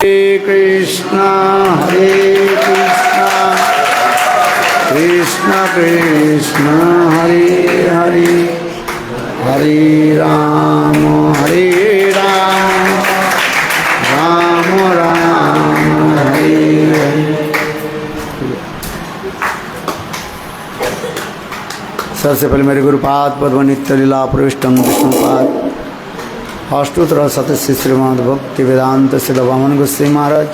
कृष्णा कृष्ण कृष्ण हरे हरे हरे राम राम राम हरे हरे। सबसे पहले मेरे गुरुपाद पद्म नित्य लीला प्रविष्टं विष्णुपाद अष्टोत्तर शतस्य श्रीमद् भक्ति वेदांत श्री वामन गोस्वामी महाराज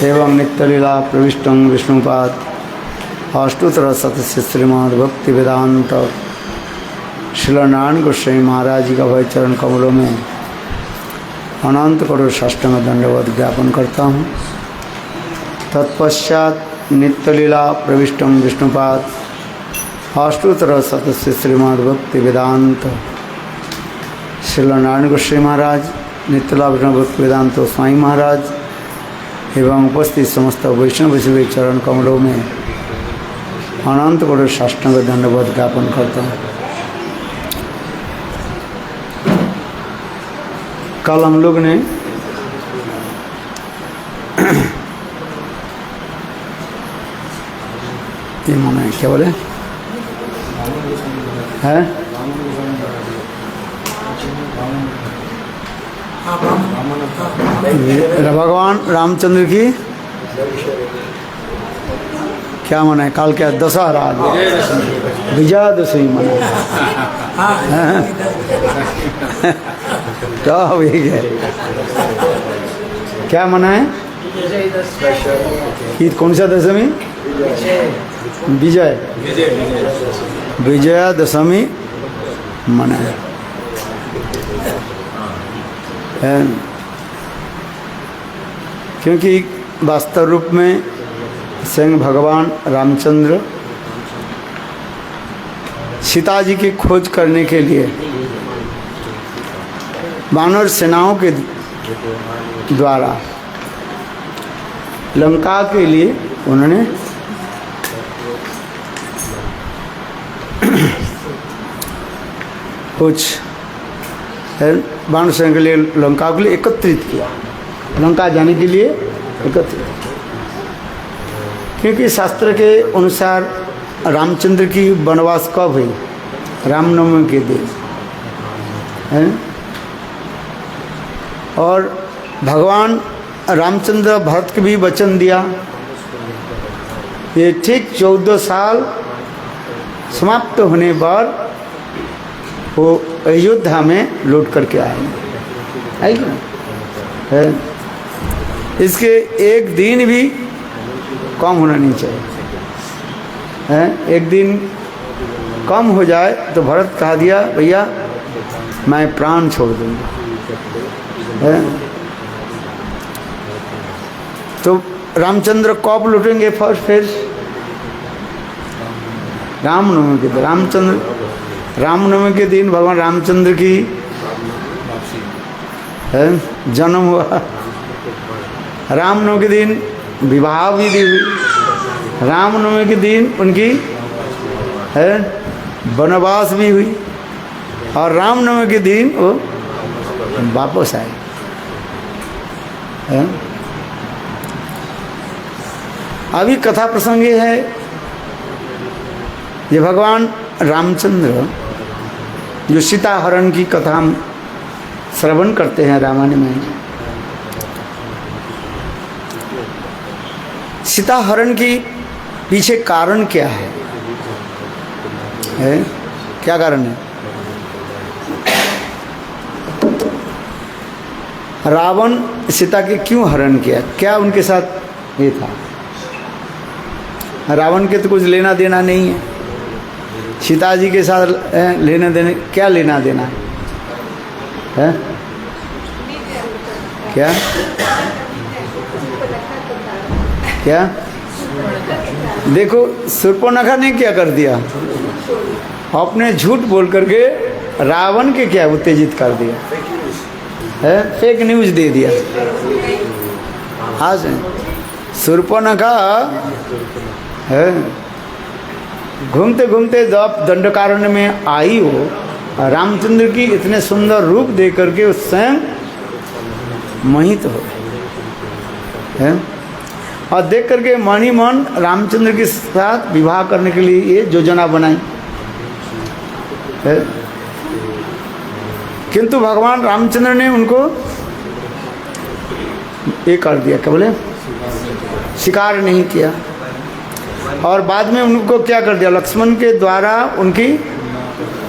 एवं नित्य लीला प्रविष्टं विष्णुपाद अष्टोत्तर शतस्य श्रीमद् भक्ति वेदांत श्री नारायण गोस्वामी महाराज जी का भाई चरण कमलों में अनंत करोड़ साष्टांग दंडवत ज्ञापन करता हूँ। तत्पश्चात नित्य लीला प्रविष्टं विष्णुपाद अष्टोत्तर शतस्य श्रीमद् भक्ति वेदांत श्री नारायण गोस्वामी महाराज नित्यला भक्ति वेदांत स्वामी महाराज एवं उपस्थित समस्त वैष्णव शिव चरण कमलों में अनंत करोड़ साष्टांग दंडवत ज्ञापन करता हूँ। कल हम लोग ने ये माना है क्या बोले है भगवान रामचंद्र की क्या मना है? कल क्या दशहरा विजयादशमी मना क्या है? क्या मना है? कौन सा दशमी? विजयादशमी मना है। क्योंकि वास्तव रूप में स्वयं भगवान रामचंद्र सीता जी की खोज करने के लिए वानर सेनाओं के द्वारा लंका के लिए उन्होंने कुछ वानर सेना के लिए लंका के लिए एकत्रित किया, लंका जाने के लिए एकत्रित। क्योंकि शास्त्र के अनुसार रामचंद्र की वनवास कब हुई? रामनवमी के दिन है। और भगवान रामचंद्र भरत को भी वचन दिया, ये ठीक 14 साल समाप्त होने पर वो अयोध्या में लौट करके आएंगे। है इसके एक दिन भी कम होना नहीं चाहिए है। एक दिन कम हो जाए तो भरत कहा दिया भैया मैं प्राण छोड़ दूंगा है। तो रामचंद्र कब लौटेंगे? फिर रामनवमी के दिन रामनवमी के दिन भगवान रामचंद्र की है जन्म हुआ। रामनवमी के दिन विवाह विधि हुई। रामनवमी के दिन उनकी है वनवास भी हुई और रामनवमी के दिन वो वापस आए है। अभी कथा प्रसंग ये है, ये भगवान रामचंद्र जो सीता हरण की कथा हम श्रवण करते हैं रामायण में, सीता हरण की पीछे कारण क्या है? क्या कारण है? रावण सीता के क्यों हरण किया? क्या उनके साथ ये था? रावण के तो कुछ लेना देना नहीं है, सीता जी के साथ लेना देने क्या लेना देना है? क्या क्या देखो शूर्पणखा ने क्या कर दिया, अपने झूठ बोल करके रावण के क्या उत्तेजित कर दिया है, फेक न्यूज दे दिया। आज शूर्पणखा है घूमते घूमते जब दंडकारण्य में आई हो, रामचंद्र की इतने सुंदर रूप देख करके स्वयं मोहित हो है। और देख करके मन ही मन रामचंद्र के साथ विवाह करने के लिए ये योजना बनाई है। किंतु भगवान रामचंद्र ने उनको ये कर दिया, क्या बोले, स्वीकार नहीं किया। और बाद में उनको क्या कर दिया, लक्ष्मण के द्वारा उनकी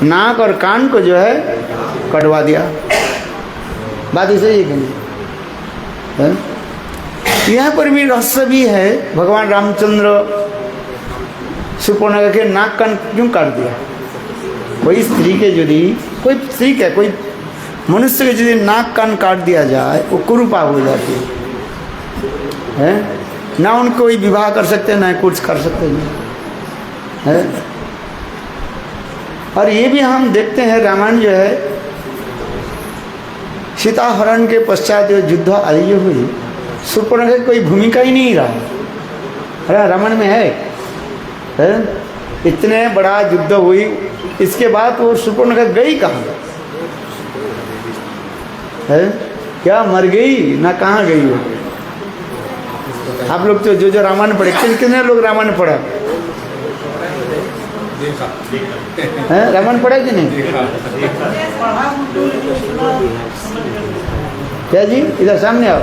नाक और कान को जो है कटवा दिया। बात ऐसे ही है। यहाँ पर भी रहस्य भी है, भगवान रामचंद्र शूर्पणखा के नाक कान क्यों काट दिया। कोई स्त्री के यदि कोई स्त्री क्या कोई मनुष्य के यदि नाक कान काट दिया जाए वो कुरूपा हो जाती है। ना उनको कोई विवाह कर सकते ना कुछ कर सकते है। और ये भी हम देखते हैं रामायण जो है सीता हरण के पश्चात जो युद्ध आदि जो हुई, शूर्पणखा की कोई भूमिका ही नहीं रहा। अरे रामायण में है इतने बड़ा युद्ध हुई, इसके बाद वो शूर्पणखा गई कहाँ है, क्या मर गई ना कहाँ गई हो। आप लोग तो जो रामायण पढ़े, कितने लोग रामायण पढ़ा है, रामायण पढ़ा कि नहीं? क्या जी, इधर सामने आओ,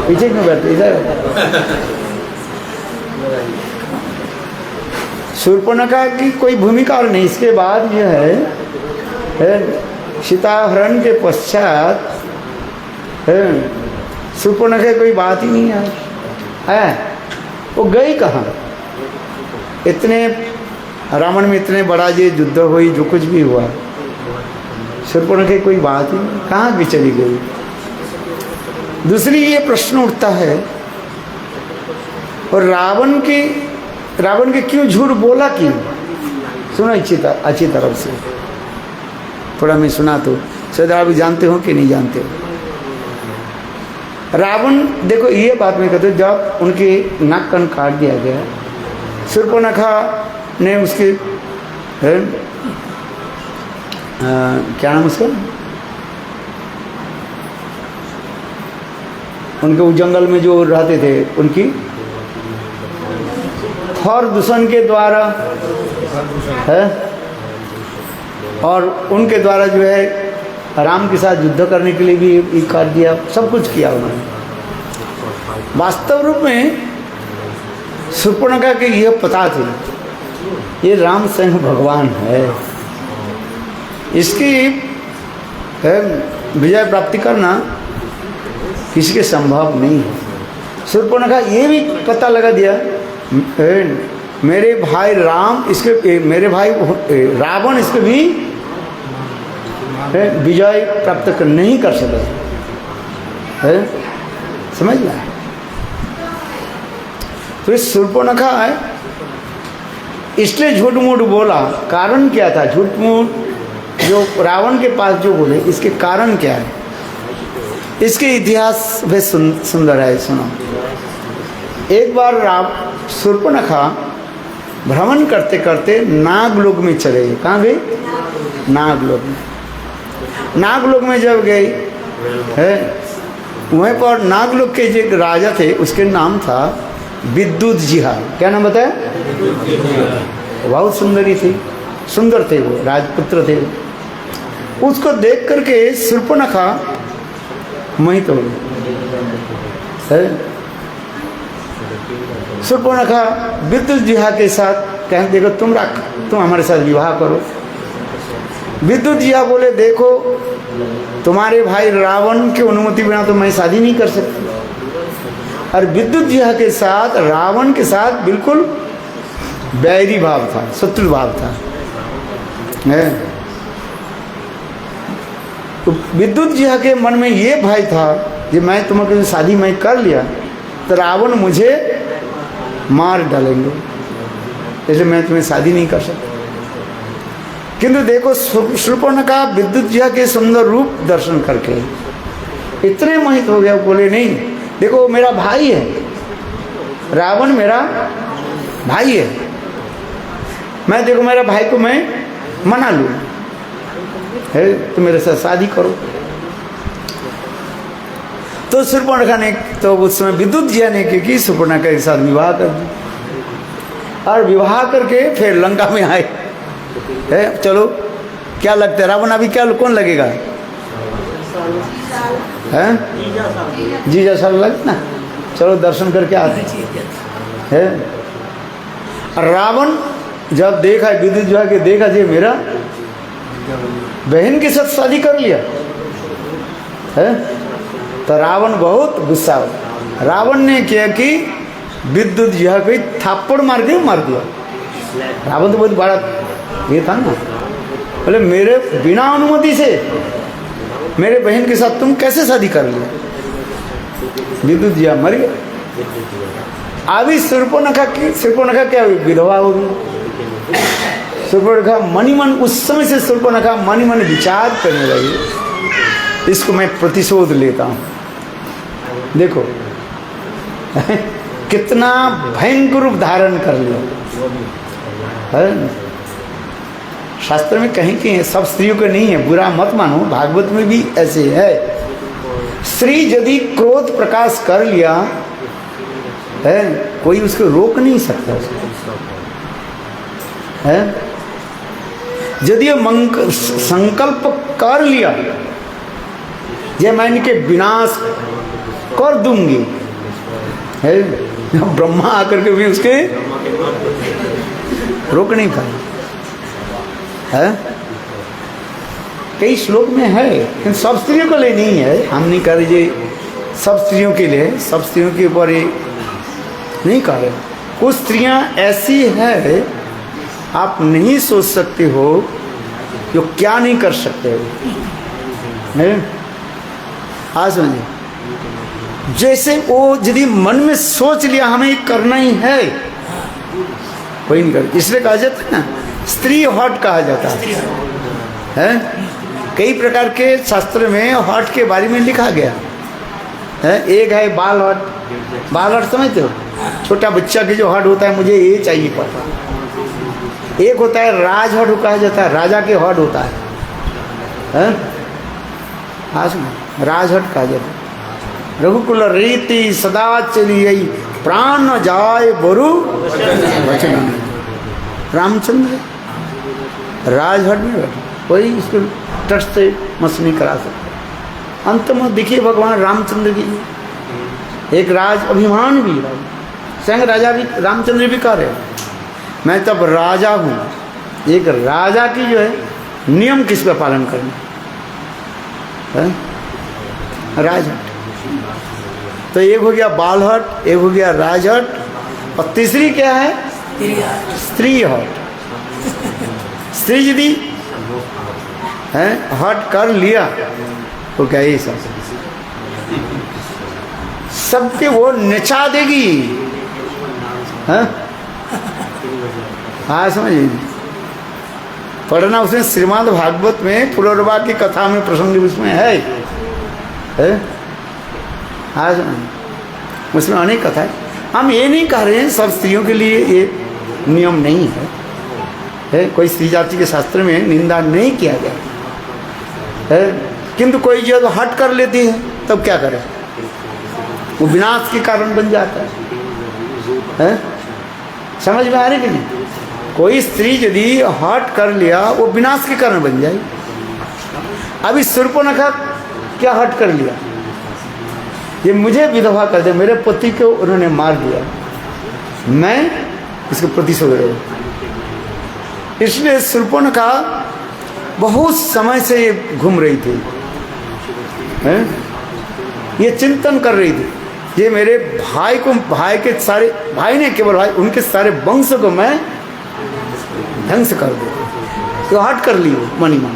पीछे क्यों बैठते, इधर। शूर्पणखा की कोई भूमिका और नहीं। इसके बाद जो है सीता हरण के पश्चात शूर्पणखा की कोई बात ही नहीं है। वो गई कहाँ? इतने रावण में इतने बड़ा ये युद्ध हुई, जो कुछ भी हुआ, शूर्पणखा की कोई बात ही नहीं, कहाँ भी चली गई। दूसरी ये प्रश्न उठता है, और रावण के क्यों झूठ बोला क्यों? सुनो अच्छी तरफ से, थोड़ा मैं सुना तो शायद आप जानते हो कि नहीं जानते हो। रावण, देखो ये बात मैं कहते, जब उनके नाक कान काट दिया गया, शूर्पणखा ने उसके क्या नाम उसका, उनके उस जंगल में जो रहते थे उनकी खर दूषण के द्वारा है, और उनके द्वारा जो है राम के साथ युद्ध करने के लिए भी कर दिया, सब कुछ किया उन्होंने। वास्तव रूप में शूर्पणखा के यह पता थी ये राम स्वयं भगवान है, इसकी विजय प्राप्ति करना किसी के संभव नहीं है। शूर्पणखा ये भी पता लगा दिया मेरे भाई राम इसके, मेरे भाई रावण इसके भी विजय प्राप्त नहीं कर सके है, समझ में। तो इस शूर्पणखा इसलिए झूठ मूठ बोला, कारण क्या था? झूठ मूठ जो रावण के पास जो बोले, इसके कारण क्या है? इसके इतिहास भी सुंदर है, सुनो। एक बार शूर्पणखा भ्रमण करते करते नागलोक में चले गए। कहाँ गई? नागलोक में। नागलोक में जब गई है, वहीं पर नागलोक के जो एक राजा थे, उसके नाम था विद्युतजिहा। क्या नाम बताया? बहुत सुंदरी थी, सुंदर थे वो, राजपुत्र थे। उसको देख करके शूर्पणखा मोहित हो गई। शूर्पणखा विद्युतजिहा के साथ कहें, देखो तुम हमारे साथ विवाह करो। विद्युतजिहा बोले, देखो तुम्हारे भाई रावण की अनुमति बिना तो मैं शादी नहीं कर सकती। और विद्युतजिहा के साथ रावण के साथ बिल्कुल बैरी भाव था, शत्रु भाव था। तो विद्युतजिहा के मन में ये भय था कि मैं तुम्हारी शादी मैं कर लिया तो रावण मुझे मार डालेंगे, इसलिए मैं तुम्हें शादी नहीं कर सकता। किंतु देखो शूर्पणखा विद्युतजिहा के सुंदर रूप दर्शन करके इतने मोहित हो गया, बोले नहीं, देखो मेरा भाई है, रावण मेरा भाई है, मैं देखो मेरा भाई को मैं मना लूँ है, तो मेरे साथ शादी करो। तो शूर्पणखा ने तो उस समय विद्युत जी ने कि शूर्पणखा के साथ विवाह कर दिया और विवाह करके फिर लंका में आए। है चलो क्या लगता है रावण अभी क्या कौन लगेगा? है जीजा साल लग ना, चलो दर्शन करके आते है। रावण जब देखा विद्युत जी के देखा जी मेरा बहन के साथ शादी कर लिया है, तो रावण बहुत गुस्सा हुआ। रावण ने किया कि विद्युत जी को थप्पड़ मार दिया। रावण तो बहुत बड़ा ये था ना, बोले मेरे बिना अनुमति से मेरे बहन के साथ तुम कैसे शादी कर लिया? विद्युत जी मर गए। अभी शूर्पणखा क्या हुई? विधवा हो गई। शूर्पणखा मनी मन उस समय से शूर्पणखा मनी मन विचार करने लगी, इसको मैं प्रतिशोध लेता हूँ। देखो कितना भयंकर रूप धारण कर लिया है। शास्त्र में कहीं कहीं सब स्त्रियों को नहीं है, बुरा मत मानो, भागवत में भी ऐसे है। स्त्री यदि क्रोध प्रकाश कर लिया है, कोई उसको रोक नहीं सकता है। यदि संकल्प कर लिया ये मैं इनके विनाश कर दूंगी है, ब्रह्मा आकर के भी उसके रोक नहीं पाए है। कई श्लोक में है, लेकिन सब स्त्रियों के लिए नहीं है। हम नहीं कह रहे सब स्त्रियों के लिए, सब स्त्रियों के ऊपर नहीं कह रहे। कुछ स्त्रियां ऐसी है आप नहीं सोच सकते हो जो क्या नहीं कर सकते हो है। आज समझिए, जैसे वो यदि मन में सोच लिया हमें करना ही है, कोई नहीं कर। इसलिए कहा जाता है ना स्त्री हॉट कहा जाता है। कई प्रकार के शास्त्र में हॉट के बारे में लिखा गया है। एक है बाल हॉट। बाल हॉट समझते हो? छोटा बच्चा के जो हॉट होता है, मुझे ये चाहिए पता। एक होता है राज हॉट कहा जाता है, राजा के हॉट होता है। आज राज हॉट कहा जाता है। रघुकुल रीति सदा चली गई, प्राण जाय बरु वचन। रामचंद्र राजहट में बैठे, कोई इसको टच से मस नहीं करा सकता। अंत में देखिए भगवान रामचंद्र की एक राज अभिमान भी, स्वयं राजा भी रामचंद्र भी कह रहे मैं तब राजा हूँ। एक राजा की जो है नियम किस पे पालन करना है? राजहट। तो एक हो गया बालहट, एक हो गया राजहट, और तीसरी क्या है? स्त्री हट। स्त्री यदि है हट कर लिया तो क्या ही सबके वो नचा देगी। हाँ समझिए, पढ़ना उसमें श्रीमद् भागवत में पुनर्वा की कथा में प्रसंग उसमें है। हाँ समझिए, उसमें अनेक कथा है। हम ये नहीं कह रहे हैं सब स्त्रियों के लिए ये नियम नहीं है। कोई स्त्री जाति के शास्त्र में निंदा नहीं किया गया है, किंतु कोई जब हट कर लेती है तब क्या करे? वो विनाश के कारण बन जाता है। समझ में आ रही कि नहीं? कोई स्त्री यदि हट कर लिया वो विनाश के कारण बन जाए। अभी शूर्पणखा क्या हट कर लिया? ये मुझे विधवा कर दे, मेरे पति को उन्होंने मार दिया, मैं इसको प्रतिशोध ले। इसलिए शूर्पणखा बहुत समय से ये घूम रही थी, ये चिंतन कर रही थी, ये मेरे भाई को, भाई के सारे भाई ने केवल भाई, उनके सारे वंश को मैं ध्वंस कर दूँ। तो हट कर ली वो मनी मन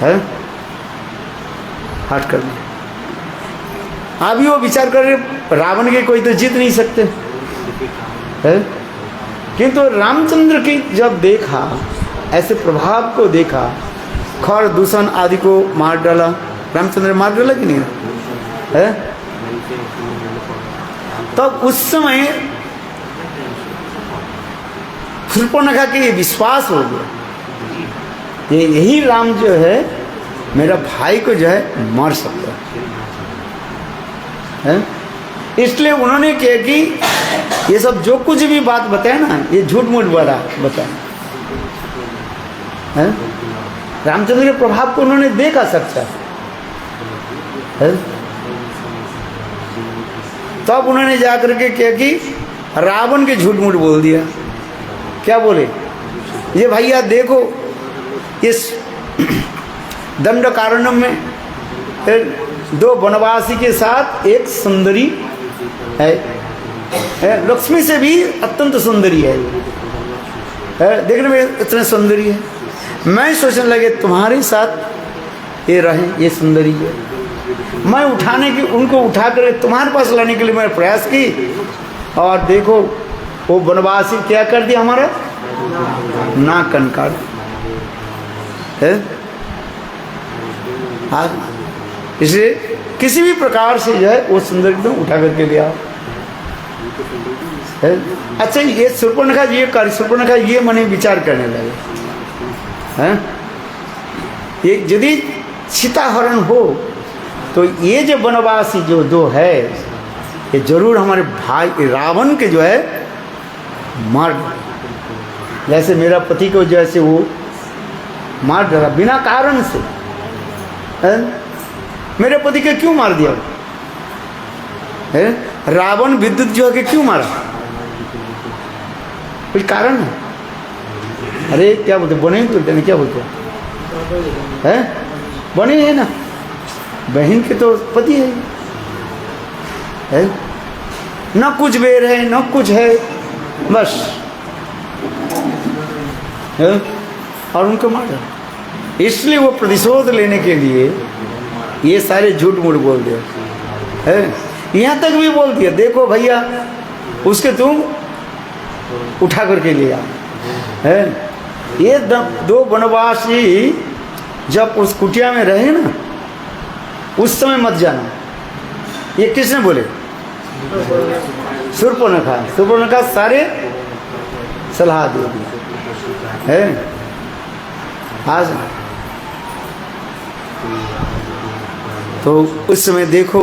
है, हट कर ली। अभी वो विचार कर रहे रावण के कोई तो जीत नहीं सकते है, किंतु रामचंद्र की जब देखा, ऐसे प्रभाव को देखा, खर दूषण आदि को मार डाला। रामचंद्र मार डाला कि नहीं है? तब उस समय शूर्पणखा के ये विश्वास हो गया, यही राम जो है मेरा भाई को जो है मार सकता है। है। इसलिए उन्होंने क्या कि ये सब जो कुछ भी बात बताए ना, ये झूठ मूठ वाला बताए है। रामचंद्र के प्रभाव को उन्होंने देखा सच्चा है। तब उन्होंने जाकर के क्या कि रावण के झूठ मूठ बोल दिया। क्या बोले? ये भैया देखो, इस दंडकारण्य में दो वनवासी के साथ एक सुंदरी है, लक्ष्मी से भी अत्यंत सुंदरी है, देखने में इतने सुंदरी है। मैं सोचने लगे तुम्हारे साथ ये रहे, ये सुंदरी है। मैं उठाने की, उनको उठा कर तुम्हारे पास लाने के लिए मैंने प्रयास की, और देखो वो वनवासी क्या कर दिया, हमारा नाक कनकाड़ है। इसलिए किसी भी प्रकार से जो है वो सुंदर एकदम उठा करके ले आओ है। अच्छा, ये शूर्पणखा ये कार्य, शूर्पणखा ये मने विचार करने लगे हैं, ये यदि सीताहरण हो तो ये जो वनवासी जो दो है, ये जरूर हमारे भाई रावण के जो है मार, जैसे मेरा पति को जैसे वो मार डाला बिना कारण से है? मेरे पति के क्यों मार दिया है? रावण विद्युत जो है कि क्यों मारा? कुछ कारण है? अरे क्या बोलते, बने बोलते हैं, क्या बोलते हैं? बने है ना, बहन के तो पति है? न कुछ बेर है न कुछ है, बस है? और उनको मारा। इसलिए वो प्रतिशोध लेने के लिए ये सारे झूठ मूठ बोल दिए है। यहाँ तक भी बोल दिया, देखो भैया उसके तुम उठा करके लिया है। ये दो वनवासी जब उस कुटिया में रहे ना, उस समय मत जाना। ये किसने बोले? शूर्पणखा। शूर्पणखा सारे सलाह दे दी है। आज तो उस समय देखो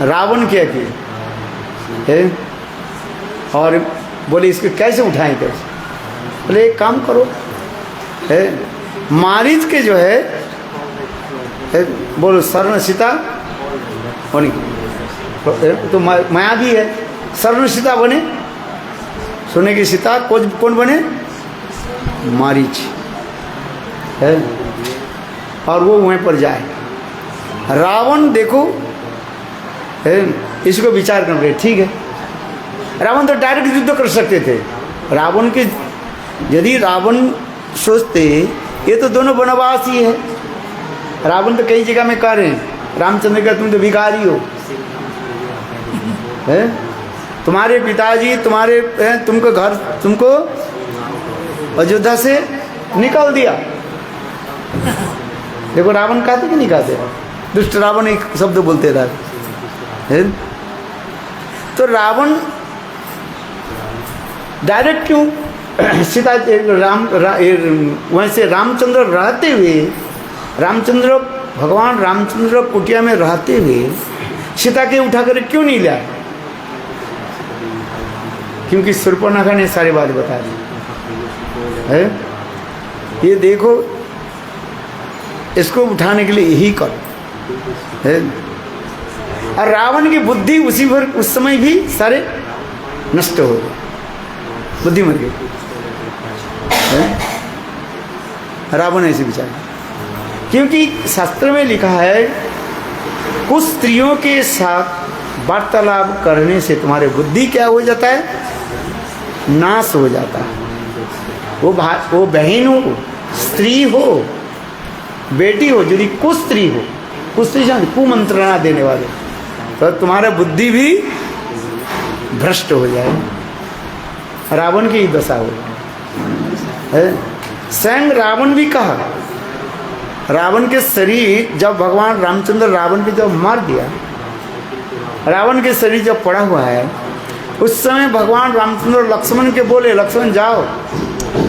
रावण क्या किया है, और बोले इसको कैसे उठाएं, कैसे? बोले एक काम करो है, मारीच के जो है बोलो स्वर्ण सीता होनी तो माया भी है, स्वर्ण सीता बने, सोने की सीता कौन बने? मारीच है, और वो वहीं पर जाए। रावण देखो है, इसको विचार कर रहे, ठीक है। रावण तो डायरेक्ट युद्ध कर सकते थे। रावण के यदि रावण सोचते ये तो दोनों वनवासी है, रावण तो कई जगह में कह रहे हैं रामचंद्र का तुम तो भिखारी हो है, तुम्हारे पिताजी तुम्हारे तुमको घर तुमको अयोध्या से निकाल दिया। देखो रावण कहते कि नहीं कहते, दुष्ट रावण एक शब्द बोलते रहे। तो रावण डायरेक्ट क्यों सीता वैसे रामचंद्र रहते हुए, रामचंद्र भगवान रामचंद्र कुटिया में रहते हुए सीता के उठाकर क्यों नहीं लाया? क्योंकि शूर्पणखा ने सारी बात बता दी है। ये देखो इसको उठाने के लिए यही कर है। और रावण की बुद्धि उसी भर उस समय भी सारे नष्ट हो गए, बुद्धि मर गई। रावण ऐसे विचार, क्योंकि शास्त्र में लिखा है कुछ स्त्रियों के साथ वार्तालाप करने से तुम्हारे बुद्धि क्या हो जाता है? नाश हो जाता है। वो बहन हो, स्त्री हो, बेटी हो, यदि कुस्त्री हो, कुस्त्री जान कुमंत्रणा देने वाले, तो तुम्हारा बुद्धि भी भ्रष्ट हो जाए। रावण की दशा हो है। स्वयं रावण भी कहा, रावण के शरीर जब भगवान रामचंद्र रावण के जब मार दिया, रावण के शरीर जब पड़ा हुआ है, उस समय भगवान रामचंद्र लक्ष्मण के बोले लक्ष्मण जाओ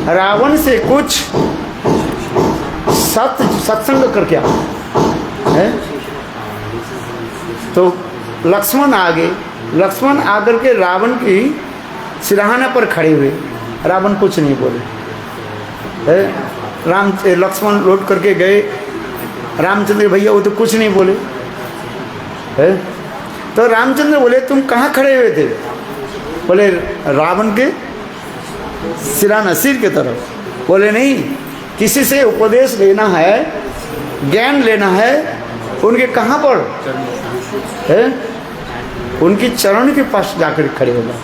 रावण से कुछ सत्संग करके आओ है। तो लक्ष्मण आ गए। लक्ष्मण आकर के रावण की सिरहाना पर खड़े हुए। रावण कुछ नहीं बोले। लक्ष्मण लौट करके गए। रामचंद्र भैया वो तो कुछ नहीं बोले। तो रामचंद्र बोले तुम कहाँ खड़े हुए थे? बोले रावण के सिरहाना, सिर की तरफ। बोले नहीं, किसी से उपदेश लेना है, ज्ञान लेना है। उनके कहाँ पर है? उनकी चरण के पास जाकर खड़े हो गए।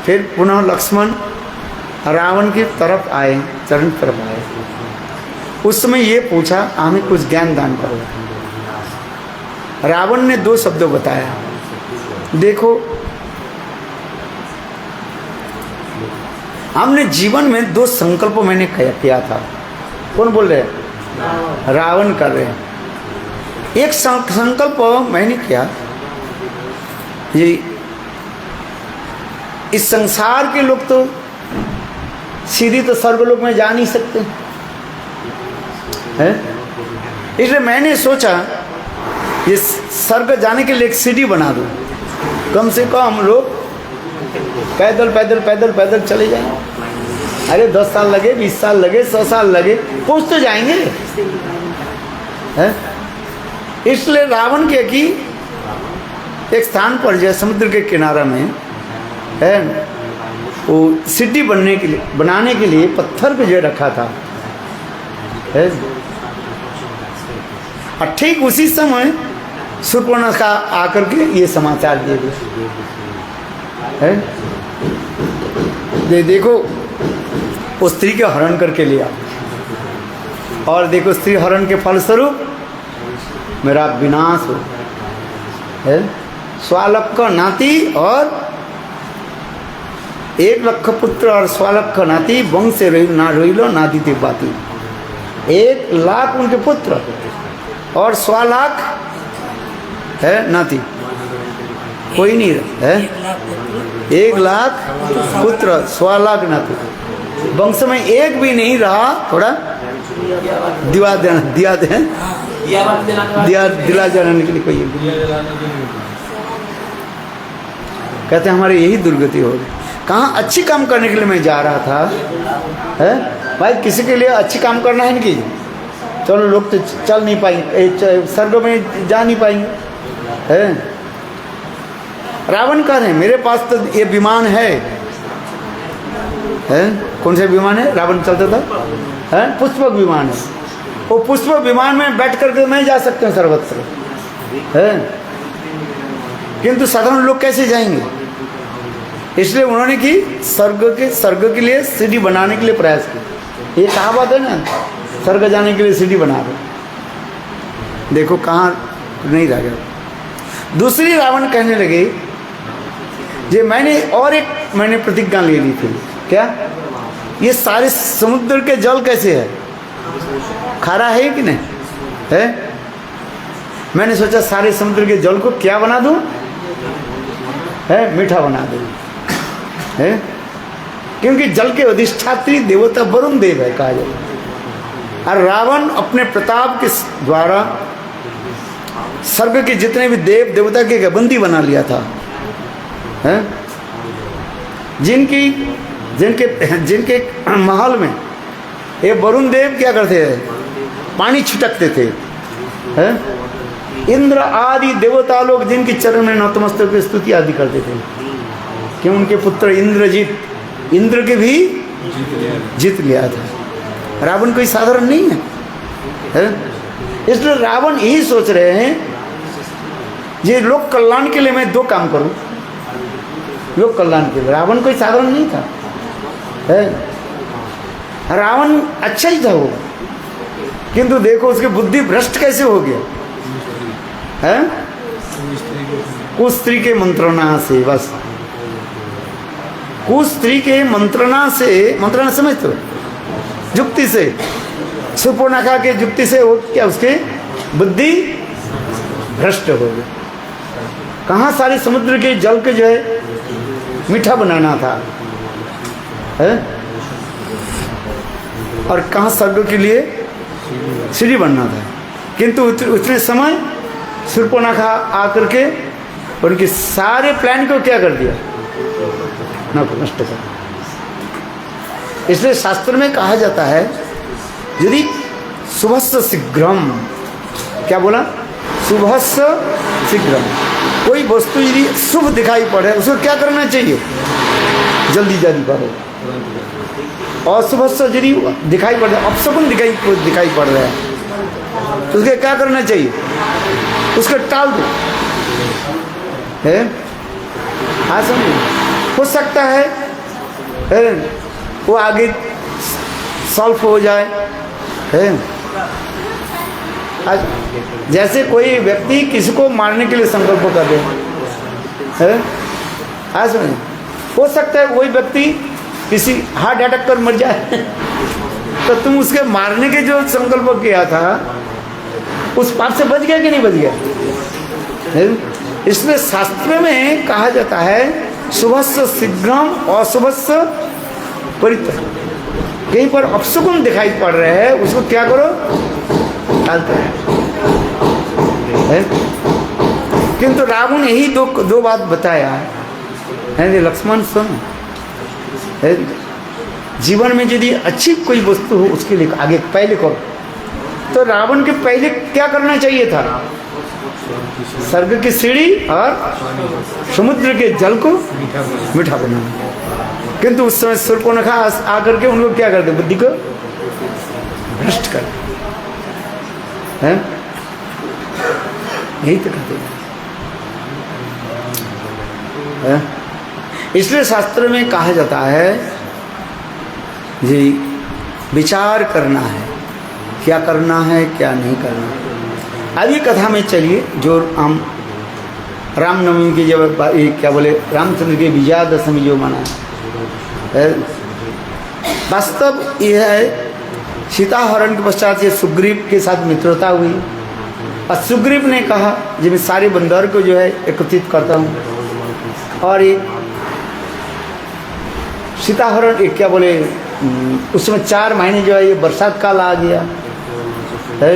फिर पुनः लक्ष्मण रावण की तरफ आए, चरण की तरफ आए। उस समय ये पूछा हमें कुछ ज्ञान दान करो। रावण ने 2 शब्द बताया। देखो, हमने जीवन में 2 संकल्प मैंने किया था। कौन बोल रहे हैं? रावण कर रहे हैं। एक संकल्प मैंने किया, ये इस संसार के लोग तो सीधी तो स्वर्गलोक में जा नहीं सकते हैं। इसलिए मैंने सोचा ये स्वर्ग जाने के लिए एक सीढ़ी बना दूं। कम से कम हम लोग पैदल पैदल पैदल पैदल चले जाएंगे। अरे 10 साल लगे, 20 साल लगे, 100 साल लगे, पहुंच तो जाएंगे हैं। इसलिए रावण के कि एक स्थान पर जो समुद्र के किनारा में है, वो सिटी बनाने के लिए पत्थर पे जो रखा था है। और ठीक उसी समय शूर्पणखा आकर के ये समाचार दे दिए है। देखो वो स्त्री के हरण करके लिया, और देखो स्त्री हरण के फलस्वरूप मेरा विनाश हो है। स्वालक्ष नाती और 1 लाख पुत्र और स्वालक्ष नाती वंश ना रोइलो नाती थी बाती। 1 लाख उनके पुत्र और 100 लाख है नाती, कोई नहीं है। 1 लाख पुत्र, 100 लाख नाती। वंश में एक भी नहीं रहा। थोड़ा दिला जाने के लिए कोई कहते हमारी यही दुर्गति हो गई। कहाँ अच्छी काम करने के लिए मैं जा रहा था है भाई। किसी के लिए अच्छी काम करना है कि चलो लोग तो चल नहीं पाएंगे, स्वर्ग में जा नहीं पाएंगे है। रावण कह रहे हैं मेरे पास तो ये विमान है। कौन सा विमान है? रावण चलता था है, पुष्पक विमान है। वो पुष्पक विमान में बैठ करके मैं जा सकते हैं सर्वत्र है, किंतु साधारण लोग कैसे जाएंगे? इसलिए उन्होंने की स्वर्ग के लिए सीढ़ी बनाने के लिए प्रयास किया। ये कहावत है ना, स्वर्ग जाने के लिए सीढ़ी बना दो। देखो कहाँ नहीं रह गया। दूसरी रावण कहने लगे जे मैंने प्रतिज्ञा ले ली थी। क्या? ये सारे समुद्र के जल कैसे है? खारा है कि नहीं है? मैंने सोचा सारे समुद्र के जल को क्या बना दूं है, मीठा बना दूं है। क्योंकि जल के अधिष्ठात्री देवता वरुण देव है कहा जाए। और रावण अपने प्रताप के द्वारा स्वर्ग के जितने भी देव देवता के बंदी बना लिया था है। जिनके महल में ये वरुण देव क्या करते थे? पानी छिटकते थे है। इंद्र आदि देवता लोग जिनके चरण में नतमस्तक की स्तुति आदि करते थे कि उनके पुत्र इंद्रजीत, इंद्र के भी जीत लिया था। रावण कोई साधारण नहीं है। इसलिए रावण यही सोच रहे हैं ये लोक कल्याण के लिए मैं 2 काम करूं, लोक कल्याण के लिए। रावण कोई साधारण नहीं था है। रावण अच्छा ही था वो, किंतु देखो उसकी बुद्धि भ्रष्ट कैसे हो गया है। कुछ स्त्री के मंत्रणा से, बस कुछ स्त्री के मंत्रणा समझ तो युक्ति से, शूर्पणखा के युक्ति से वो क्या उसके बुद्धि भ्रष्ट हो गई। कहाँ सारे समुद्र के जल के जो है मीठा बनाना था है, और कहाँ स्वर्ग के लिए सीढ़ी बनना था। किंतु उतने समय शूर्पणखा आकर के उनके सारे प्लान को क्या कर दिया, नष्ट कर। इसलिए शास्त्र में कहा जाता है यदि शुभस्य शीघ्रम, क्या बोला, शुभस्य शीघ्रम, कोई वस्तु यदि शुभ दिखाई पड़े उसको क्या करना चाहिए, जल्दी जल्दी करो। अशुभस्य यदि दिखाई पड़ रहा है, अपशकुन दिखाई पड़ रहा है तो उसके क्या करना चाहिए, उसको टाल दो। है हाँ, समझिए, हो सकता है वो आगे सॉल्व हो जाए। है आज जैसे कोई व्यक्ति किसी को मारने के लिए संकल्प कर दे, है आज समझिए, हो सकता है वही व्यक्ति किसी हार्ट अटैक कर मर जाए तो तुम उसके मारने के जो संकल्प किया था उस पाप से बच गया कि नहीं बच गया। इसलिए शास्त्र में कहा जाता है शुभस्य शीघ्रम अशुभस्य परित्यक्। कहीं पर अपशकुन दिखाई पड़ रहे हैं उसको क्या करो, टालते हैं। किंतु रावण यही दो बात बताया है। लक्ष्मण सुन, जीवन में यदि अच्छी कोई वस्तु हो उसके लिए आगे पहले करो। तो रावण के पहले क्या करना चाहिए था, स्वर्ग की सीढ़ी और समुद्र के जल को मीठा बनाना। किंतु उस समय शूर्पणखा आकर के उनको क्या कर दे, बुद्धि को भ्रष्ट कर, है यही तो कहते हैं। इसलिए शास्त्र में कहा जाता है जी विचार करना है, क्या करना है क्या नहीं करना। अब ये कथा में चलिए, जो हम रामनवमी की जब क्या बोले रामचंद्र की विजयादशमी जो मना है, वास्तव यह है सीता हरण के पश्चात ये सुग्रीव के साथ मित्रता हुई और सुग्रीव ने कहा जब मैं सारे बंदर को जो है एकत्रित करता हूँ और ये सीताहरण एक क्या बोले उसमें 4 महीने जो है ये बरसात काल आ गया है।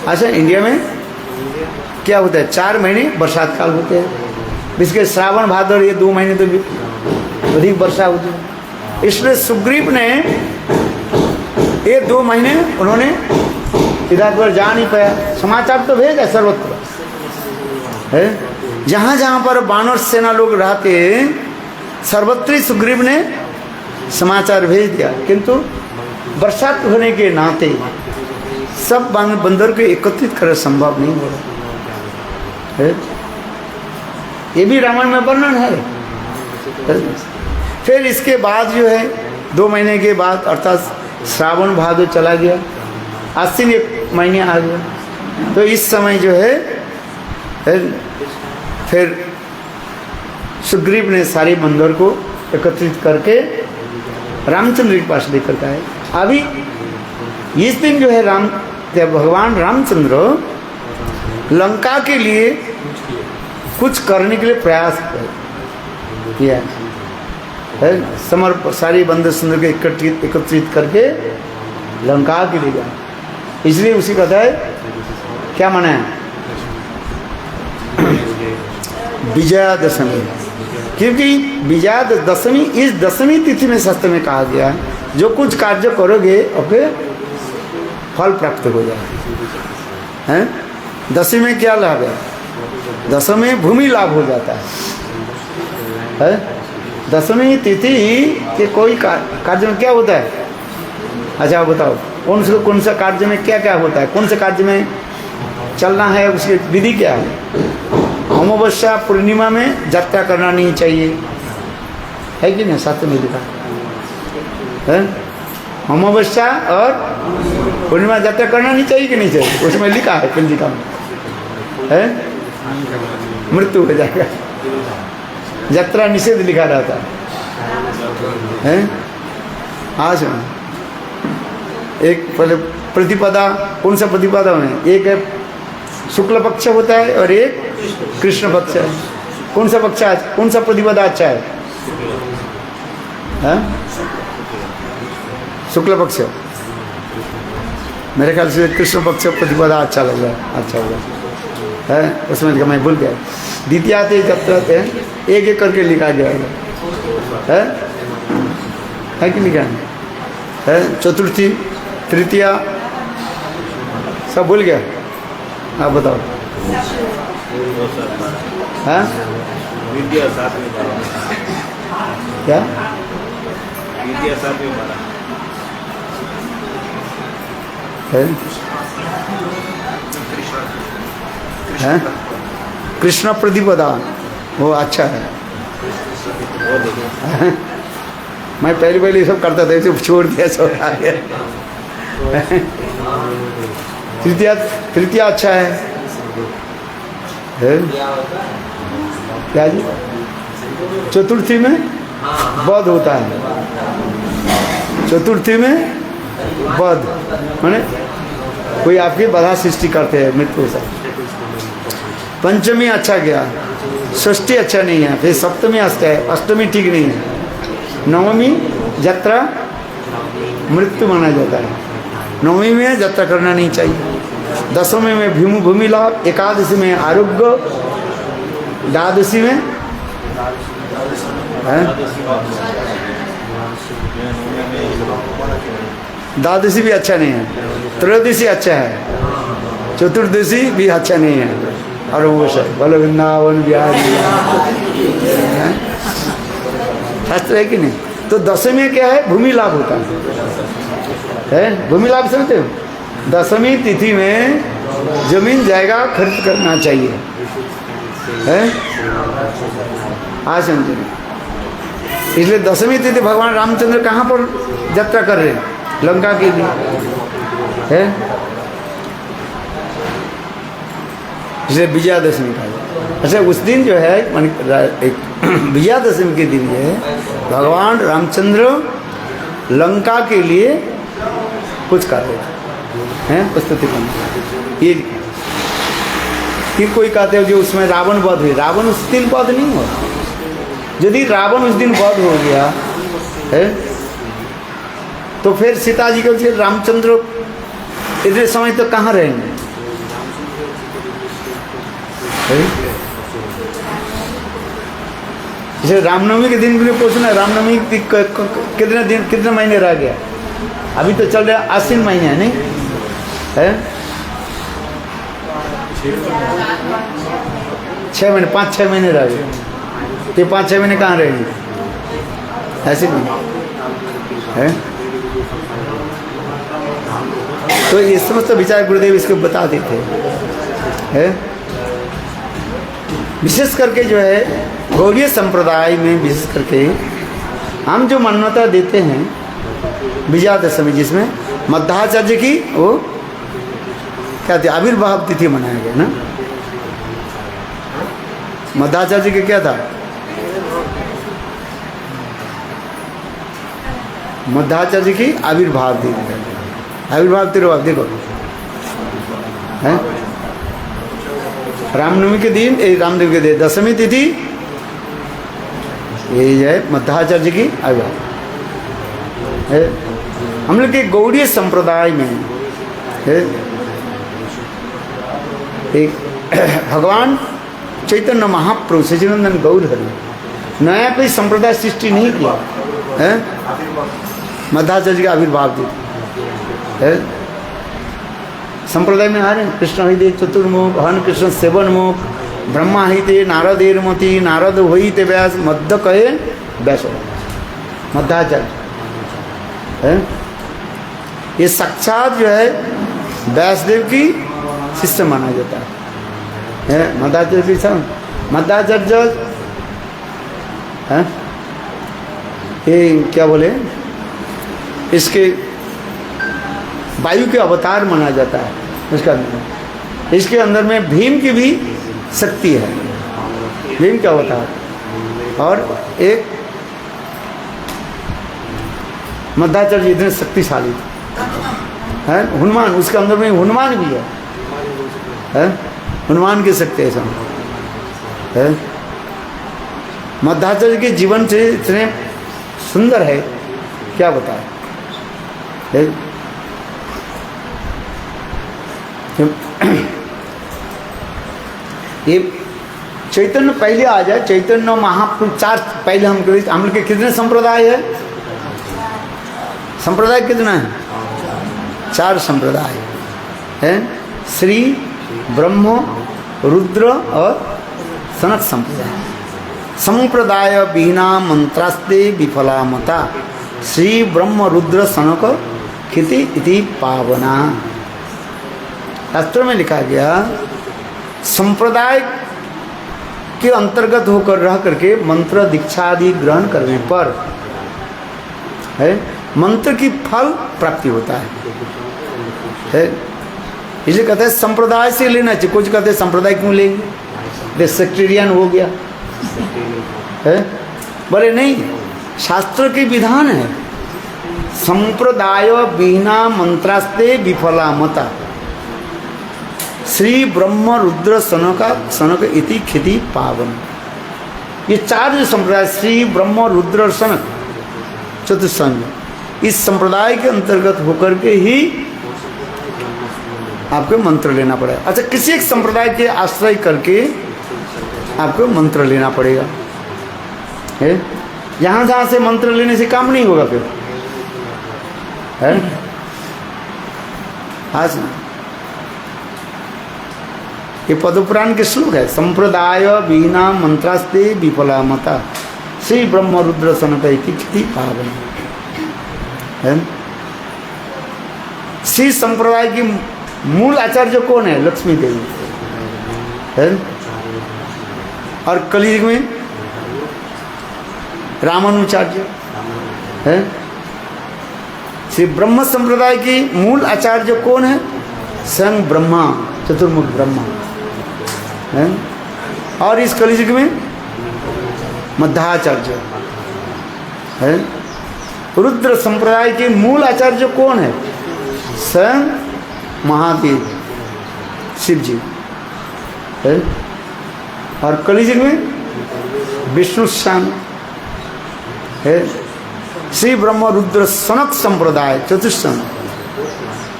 अच्छा, इंडिया में क्या होता है, 4 महीने बरसात काल होते हैं, इसके श्रावण भादर ये 2 महीने तो अधिक वर्षा होती है। इसलिए सुग्रीव ने ये 2 महीने उन्होंने इधर उधर जा नहीं पाया, समाचार तो भेजा सर्वत्र है, जहाँ जहाँ पर वानर सेना लोग रहते सर्वत्र सुग्रीव ने समाचार भेज दिया। किंतु बरसात होने के नाते सब बंदर को एकत्रित करना संभव नहीं हो रहा है। ये भी रामायण में वर्णन है। फिर इसके बाद जो है 2 महीने के बाद अर्थात श्रावण भादो चला गया, आश्विन 1 महीने आ गया। तो इस समय जो है फिर सुग्रीव ने सारे बंदर को एकत्रित करके रामचंद्र के पास लेकर के आए। अभी इस दिन जो है भगवान रामचंद्र लंका के लिए कुछ करने के लिए प्रयास किया है, सारे बंदर सुंदर को एकत्रित करके लंका के लिए गया। इसलिए उसी कथा है क्या माना है, विजयादशमी, क्योंकि विजयादशमी इस दशमी तिथि में शास्त्र में कहा गया है जो कुछ कार्य करोगे ओके फल प्राप्त हो जाए हैं। दशमी में क्या लाभ है, दशमी में भूमि लाभ हो जाता है। दशमी तिथि के कोई कार्य में क्या होता है, अच्छा बताओ कौन सा कार्य में क्या क्या होता है, कौन से कार्य में चलना है, उसकी विधि क्या है। अमावस्या पूर्णिमा में यात्रा करना नहीं चाहिए, है कि नहीं, शास्त्र में लिखा है। अमावस्या और पूर्णिमा यात्रा करना नहीं चाहिए कि नहीं चाहिए, उसमें लिखा है पंजिका में है, मृत्यु हो जाएगा, यात्रा निषेध लिखा रहता है। आज एक पहले प्रतिपदा, कौन सा प्रतिपदा में, एक है शुक्ल पक्ष होता है और एक कृष्ण पक्ष है। कौन सा पक्ष, कौन सा प्रतिपदा अच्छा है, शुक्ल पक्ष। मेरे ख्याल से कृष्ण पक्ष प्रतिपदा अच्छा लग रहा है, अच्छा होगा है, उसमें लिखा, मैं भूल गया। द्वितीया थे तत्र एक एक करके लिखा जाएगा, है कि लिखा है? चतुर्थी, तृतीया, सब भूल गया? आप बताओ। हाँ विद्या सातवीं क्या? विद्या सातवीं है? कृष्ण प्रतिपदान, वो अच्छा है। मैं पहले ये सब करता था, इसे छोड़ दिया, सब आ गया। तृतीया अच्छा है? क्या जी? चतुर्थी में वध होता है, चतुर्थी में वध माने कोई आपकी बाधा सृष्टि करते हैं मृत्यु से। पंचमी अच्छा गया, षष्ठी अच्छा नहीं है, फिर सप्तमी अच्छा है, अष्टमी ठीक नहीं है, नवमी यात्रा मृत्यु माना जाता है, नवमी में यात्रा करना नहीं चाहिए, दशमी में भूमि लाभ, एकादशी में आरोग्य, द्वादशी में द्वादशी भी अच्छा नहीं है, त्रयोदशी अच्छा है, चतुर्दशी भी अच्छा नहीं है, और वो बोलो वृंदावन बिहारी शास्त्र है कि नहीं? तो दशमी में क्या है? भूमि लाभ होता है, भूमि लाभ समझते हो? दशमी तिथि में जमीन जायगा खर्च करना चाहिए, है? आज समझे? इसलिए दशमी तिथि भगवान रामचंद्र कहाँ पर यात्रा कर रहे हैं? लंका के लिए, है? इसलिए विजयादशमी का। अच्छा, उस दिन जो है एक विजयादशमी के दिन है भगवान रामचंद्र लंका के लिए कुछ कर रहे हैं, प्रस्तुति करना। ये फिर कोई कहते हो जो उसमें रावण वध हुई, रावण उस दिन वध नहीं हुआ। यदि रावण उस दिन वध हो गया है तो फिर सीता जी के रामचंद्र इतने समय तो कहाँ रहेंगे? जैसे रामनवमी के दिन भी पूछना, रामनवमी कितने दिन, कितने महीने रह गया? अभी तो चल रहा आश्विन महीने है, नहीं है? 6 महीने, 5-6 महीने रह गए, तो 5-6 महीने कहाँ रहेंगे? ऐसे नहीं है। तो ये समस्त विचार गुरुदेव इसको बता देते हैं। विशेष करके जो है गौड़ीय संप्रदाय में विशेष करके हम जो मान्यता देते हैं विजयादशमी, जिसमें मध्वाचार्य की वो क्या थी, आविर्भाव तिथि मनाया गया ना। मध्वाचार्य की क्या था? मध्वाचार्य की आविर्भाव तिथि, आविर्भाव तिरुभाव देखो है रामनवमी के दिन, रामदेव के दिन दशमी तिथि, यही है मध्वाचार्य की आविर्भाव है। हम लोग के गौड़ीय संप्रदाय में है एक भगवान चैतन्य महाप्रभु सच्चिदानंद गौर हरि नया कोई संप्रदाय सृष्टि नहीं किया है। मध्वाचार्य का आविर्भाव तिथि है। संप्रदाय में आ रहे हैं कृष्ण हृदय चतुर्मुख, हन कृष्ण सेवन मुख, ब्रह्मा हिते नारदेर मति, नारद होते व्यास, मध्य कहे व्यास, मध्वाचार्य है। ये साक्षात जो है व्यासदेव की शिष्य माना जाता है। मध्वाचार्य की सब मध्वाचार्य है, ये क्या बोले, इसके वायु के अवतार माना जाता है। उसका अंदर, इसके अंदर में भीम की भी शक्ति है, भीम का अवतार, और एक मध्वाचार्य इतने शक्तिशाली है। हनुमान, उसके अंदर में हनुमान भी है, हनुमान की शक्ति है सब है। मध्वाचार्य के जीवन से इतने सुंदर है, क्या बताए है? ये चैतन्य पहले आ जाए, चैतन्य महाप्रभु चार पहले हम लोग के कितने संप्रदाय है? संप्रदाय कितना है? चार संप्रदाय है, श्री ब्रह्म रुद्र और सनक संप्रदाय। संप्रदाय बिना मंत्रास्ते विफला मता, श्री ब्रह्म रुद्र सनक खिति इति पावना। शास्त्रों में लिखा गया संप्रदाय के अंतर्गत होकर रह करके मंत्र दीक्षा आदि ग्रहण करने पर है मंत्र की फल प्राप्ति होता है। इसलिए कहते हैं संप्रदाय से लेना चाहिए। कुछ कहते हैं संप्रदाय क्यों लेंगे, सेक्टेरियन हो गया है। बोले नहीं, शास्त्र के विधान है, संप्रदाय बिना मंत्रास्ते विफला मता, श्री ब्रह्म रुद्र सनक इति खिति पावन। ये चार जो संप्रदाय, श्री ब्रह्म रुद्र और सनक चतुस्संग, इस संप्रदाय के अंतर्गत होकर के ही आपको मंत्र लेना पड़ेगा। अच्छा, किसी एक संप्रदाय के आश्रय करके आपको मंत्र लेना पड़ेगा है। यहाँ जहाँ से मंत्र लेने से काम नहीं होगा फिर है। आज ये पद्मपुराण के श्लोक है, संप्रदाय बिना मंत्रास्ते विफला मता, श्री ब्रह्म रुद्र सनक इति खिति पावन है। श्री संप्रदाय की मूल आचार्य कौन है? लक्ष्मी देवी है। और कलयुग में रामानुचार्य है। श्री ब्रह्म संप्रदाय की मूल आचार्य कौन है? स्वयं ब्रह्मा, चतुर्मुख ब्रह्मा है। और इस कलयुग में मध्वाचार्य है। रुद्र संप्रदाय के मूल आचार्य कौन है? स्वयं महादेव शिव जी है। और कलयुग में विष्णु शान है। श्री ब्रह्म रुद्र सनक संप्रदाय चतुष्सन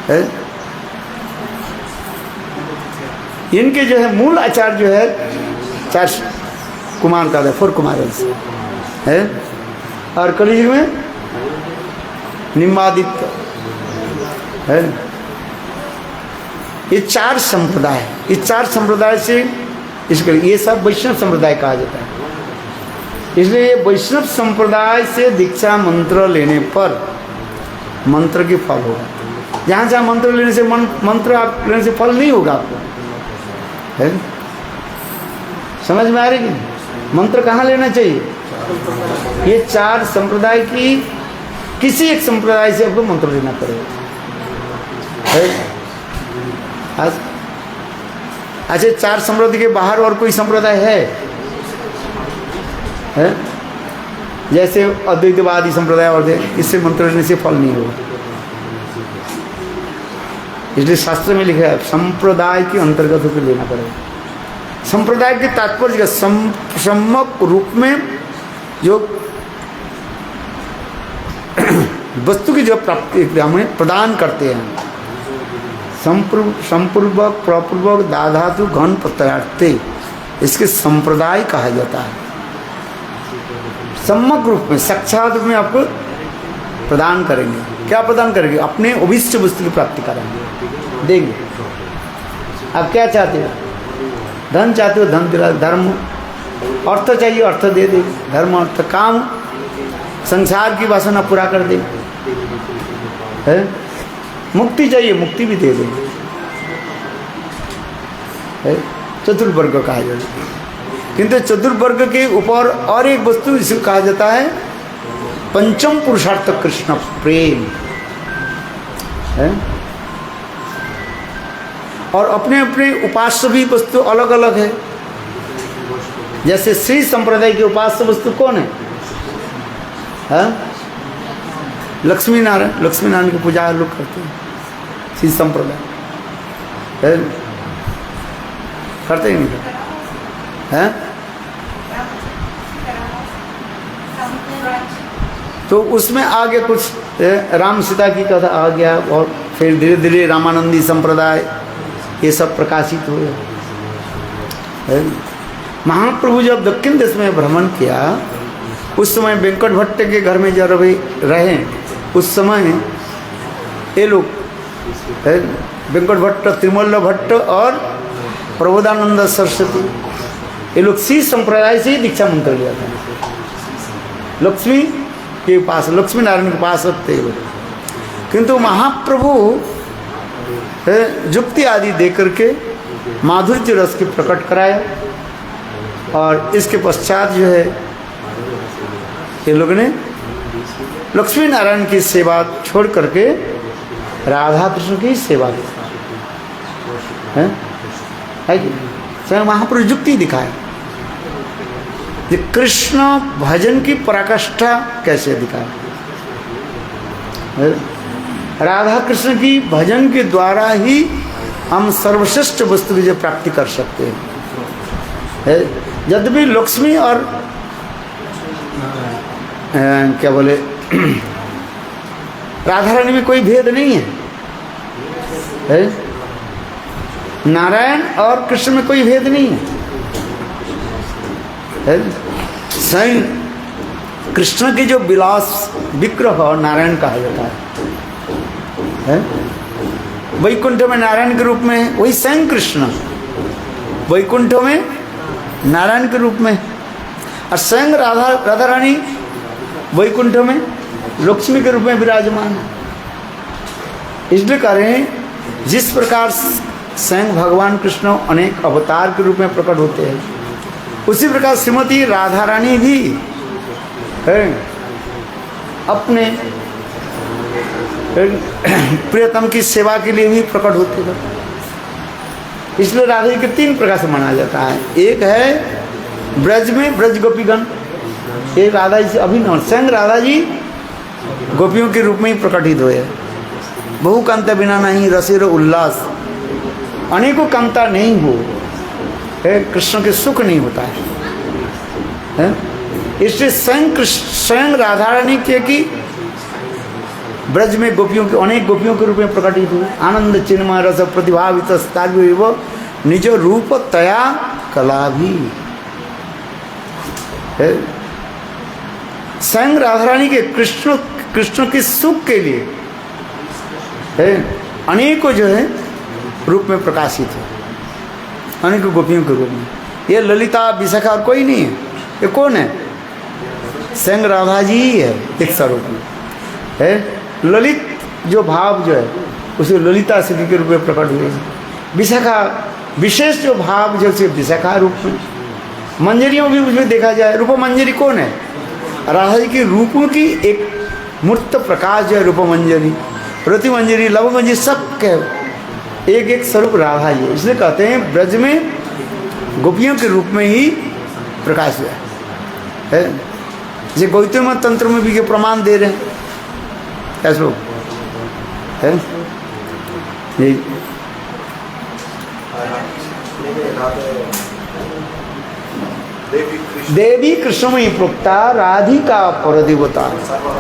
है। इनके जो है मूल आचार्य जो है चार कुमार का है, 4 कुमार है। और कलयुग में निम्बादित्य है। ये चार संप्रदाय, इस चार संप्रदाय से इसके ये सब वैष्णव संप्रदाय कहा जाता है। इसलिए वैष्णव संप्रदाय से दीक्षा मंत्र लेने पर मंत्र की फल होगा। जहाँ जहाँ मंत्र लेने से मंत्र आप लेने से फल नहीं होगा आपको है। समझ में आ रही है? मंत्र कहाँ लेना चाहिए? ये चार संप्रदाय की किसी एक संप्रदाय से आपको मंत्र लेना पड़ेगा है। अच्छा, चार संप्रदाय के बाहर और कोई संप्रदाय है? जैसे अद्वैतवादी संप्रदाय और इससे मंत्र लेने से फल नहीं होगा। इसलिए शास्त्र में लिखा है संप्रदाय के अंतर्गत होकर लेना पड़ेगा। संप्रदाय के तात्पर्य सम्यक रूप में जो वस्तु की जो प्राप्ति हमें प्रदान करते हैं, संपूर्वक प्रपूर्वक दाधातु घन प्रत्यार्थे, इसके संप्रदाय कहा जाता है। सम्यक रूप में साक्षात रूप में आपको प्रदान करेंगे। क्या प्रदान करेंगे? अपने अभीष्ट वस्तु की प्राप्ति कराएंगे, देंगे। आप क्या चाहते हो? धन चाहते हो, धन दिला। धर्म अर्थ चाहिए, अर्थ दे देंगे। धर्म अर्थ काम संसार की वासना पूरा कर देंगे है। मुक्ति चाहिए, मुक्ति भी दे देंगे है। चतुर्वर्ग कहा जाता है। किंतु चतुर्वर्ग के ऊपर और एक वस्तु जिसे कहा जाता है पंचम पुरुषार्थ कृष्ण प्रेम है। और अपने अपने उपास्य भी वस्तु अलग अलग है। जैसे श्री संप्रदाय की उपास्य वस्तु कौन है? लक्ष्मी नारायण। लक्ष्मी नारायण की पूजा लोग करते हैं। श्री संप्रदाय है, करते ही नहीं है। तो उसमें आगे कुछ राम सीता की कथा आ गया और फिर धीरे धीरे रामानंदी संप्रदाय ये सब प्रकाशित हुए। है। महाप्रभु जब दक्षिण देश में भ्रमण किया, उस समय वेंकट भट्ट के घर में जब रहे, उस समय ये लोग वेंकट भट्ट, त्रिमल्ल भट्ट और प्रबोधानंद सरस्वती, ये लोग सी संप्रदाय से ही दीक्षा मंत्र लिया था। लक्ष्मी के पास, लक्ष्मी नारायण के पास रखते हैं लोग। किंतु महाप्रभु जुक्ति आदि दे करके माधुर्य रस के प्रकट कराया, और इसके पश्चात जो है ये लोग ने लक्ष्मी नारायण की सेवा छोड़ करके राधा कृष्ण की सेवा की है कि स्वयं महाप्रभु युक्ति दिखाए कि कृष्ण भजन की पराकाष्ठा कैसे दिखाए। राधा कृष्ण की भजन के द्वारा ही हम सर्वश्रेष्ठ वस्तु की जो प्राप्ति कर सकते हैं। यद्यपि लक्ष्मी और क्या बोले राधा रानी में कोई भेद नहीं है, नारायण और कृष्ण में कोई भेद नहीं है। स्वयं कृष्ण के जो विलास विग्रह नारायण कहा जाता है, वैकुंठ में नारायण के रूप में, वही स्वयं कृष्ण वैकुंठ में नारायण के रूप में, और स्वयं राधा रानी वैकुंठ में लक्ष्मी के रूप में विराजमान है। इसलिए कह रहे हैं जिस प्रकार स्वयं भगवान कृष्ण अनेक अवतार के रूप में प्रकट होते हैं, उसी प्रकार श्रीमती राधा रानी भी है अपने प्रियतम की सेवा के लिए भी प्रकट होते हैं। इसलिए राधा जी के 3 प्रकार से माना जाता है। एक है ब्रज में ब्रज गोपीगण, एक राधा जी से अभिनव, स्वयं राधा जी गोपियों के रूप में ही प्रकटित हुए। बहु कांता बिना नहीं रसिर उल्लास, अनेकों कांता नहीं हो कृष्ण के सुख नहीं होता है। इसलिए स्वयं राधा रानी के की ब्रज में गोपियों के अनेक गोपियों के रूप में प्रकटित हुए। आनंद चिन्मय रस प्रतिभावित निज रूप तया कला भी है। स्वयं राधा रानी के कृष्ण के सुख के लिए है अनेकों जो है रूप में प्रकाशित है, अनेकों गोपियों के रूप में। ये ललिता विशाखा और कोई नहीं है, ये कौन है? स्वयं राधा जी ही है एक स्वरूप में है। ललित जो भाव जो है उसे ललिता सिद्धि के रूप में प्रकट हुए। विशाखा विशेष जो भाव जो से विशाखा रूप में। मंजरियों भी उसमें देखा जाए, रूप मंजरी कौन है? राधा जी के रूपों की एक मूर्त प्रकाश जो है रूप मंजरी, रति मंजरी, लव मंजरी, सब के एक एक स्वरूप राधा जी। इसलिए कहते हैं ब्रज में गोपियों के रूप में ही प्रकाश हुआ है। ये गौतम तंत्र में भी ये प्रमाण दे रहे हैं कैसे लोग है। देवी कृष्णमयी प्रोक्ता राधिका परदेवता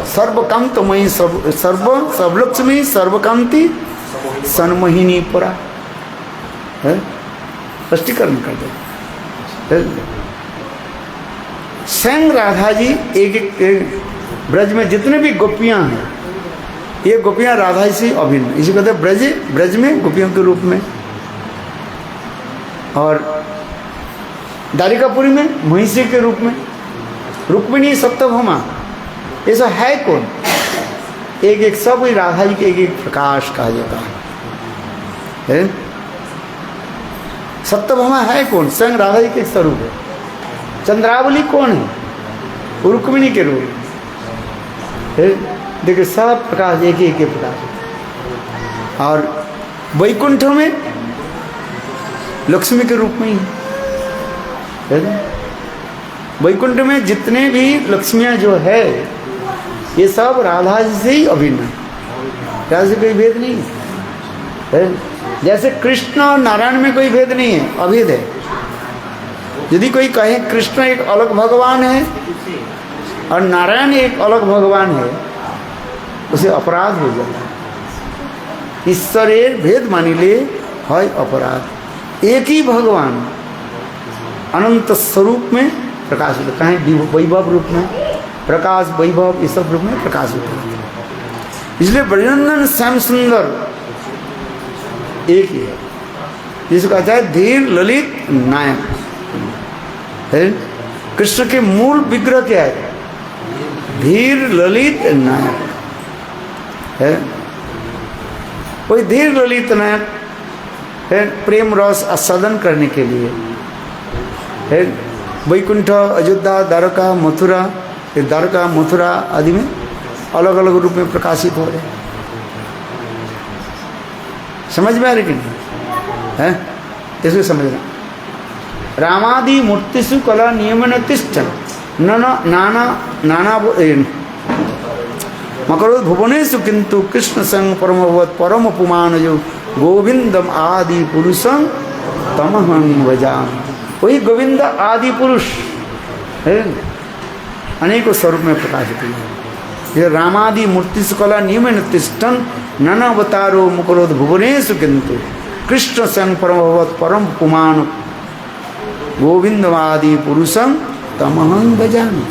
सर्वकांतमयी सर्वलक्ष्मी सर्वकांति सन्मोहिनी परा है। स्पष्टीकरण कर दे। स्वयं राधा जी एक ब्रज में जितने भी गोपियां हैं, ये गोपियां राधा जी से अभिन्न, इसी कहते हैं ब्रज में गोपियों के रूप में। और द्वारिकापुरी में महिषी के रूप में, रुक्मिणी सप्तभमा, ये सब है कौन? एक एक सब राधा जी के एक एक प्रकाश कहा जाता है। सप्तभमा है कौन? स्वयं राधा जी के स्वरूप है। चंद्रावली कौन है? रुक्मिणी के रूप है। देखिए सब प्रकाश एक एक प्रकाश। और वैकुंठ में लक्ष्मी के रूप में ही है। वैकुंठ में जितने भी लक्ष्मियाँ जो है ये सब राधा जी से ही अभिन्न है, राधा से कोई भेद नहीं है। जैसे कृष्ण और नारायण में कोई भेद नहीं है, अभेद है। यदि कोई कहे कृष्ण एक अलग भगवान है और नारायण एक अलग भगवान है, उसे अपराध हो जाता है। ईश्वरेर भेद मानिले है अपराध। एक ही भगवान अनंत स्वरूप में प्रकाशित, कहें वैभव रूप में प्रकाश, वैभव, ये सब रूप में प्रकाशित होते हैं। इसलिए ब्रजनंदन श्याम सुंदर एक ही है, जिसको कहता है धीर ललित नायक है। कृष्ण के मूल विग्रह क्या है? धीर ललित नायक है। वही धीर ललित नायक है, प्रेम रस आस्वादन करने के लिए है। वैकुंठ, अयोध्या, द्वारका, मथुरा, द्वारका मथुरा आदि में अलग अलग रूप में प्रकाशित हो रहे। समझ में आ रही कि नहीं है? इसको समझना। रामादि मूर्तिषु कला नियमन तिष्ठन् नाना मकरोद भुवनेषु किंतु कृष्ण संग परमवत परम पुमान जो गोविंदम आदि पुरुषं तमहं भजामि। वही गोविंद आदि पुरुष है, अनेकों स्वरूप में प्रकाशित है। ये रामादि मूर्तिषु कला नियमन तिष्ठन् ननावतारो मुकरोद भुवनेषु किंतु कृष्ण संग परमभवत परम पुमान गोविंदवादि पुरुषं तमहं भजामि।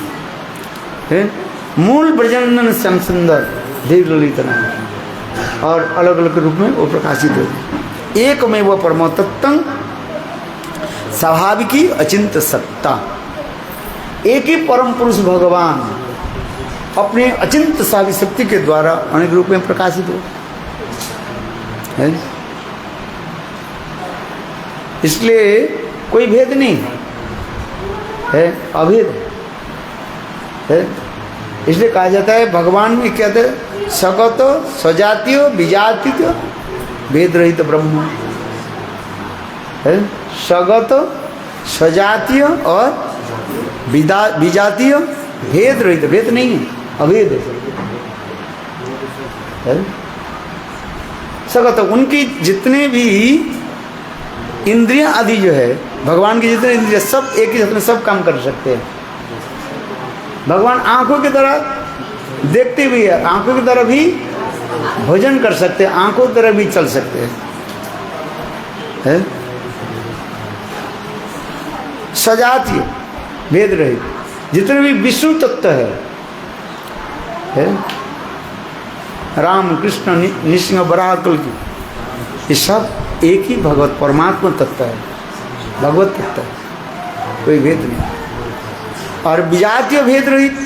मूल ब्रजनंदन श्याम सुंदर धीर ललित नायक और अलग अलग रूप में वो प्रकाशित होते। एक में वह परम तत्व स्वाभाविकी अचिंत सत्ता, एक ही परम पुरुष भगवान अपने अचिंत सावी शक्ति के द्वारा अनेक रूप में प्रकाशित हो है। इसलिए कोई भेद नहीं है, अभेद है। इसलिए कहा जाता है भगवान में क्या कहते हैं? सगत सजातीय विजातीय भेद रहित ब्रह्म है। सगत सजातीय और विजातीय भेद रहित, भेद नहीं है, अभेद है। सगत उनकी जितने भी इंद्रियां आदि जो है, भगवान की जितने इंद्रिय सब एक ही साथ में सब काम कर सकते हैं। भगवान आंखों की तरह देखते भी है, आंखों की तरह भी भोजन कर सकते हैं, आंखों की तरह भी चल सकते हैं है? सजातीय भेद रहित जितने भी विष्णु तत्व है? राम कृष्ण नृसिंह वराह कल्कि, ये सब एक ही भगवत परमात्मा तत्व है, भगवत तत्व है, कोई भेद नहीं। और विजातीय भेद रहित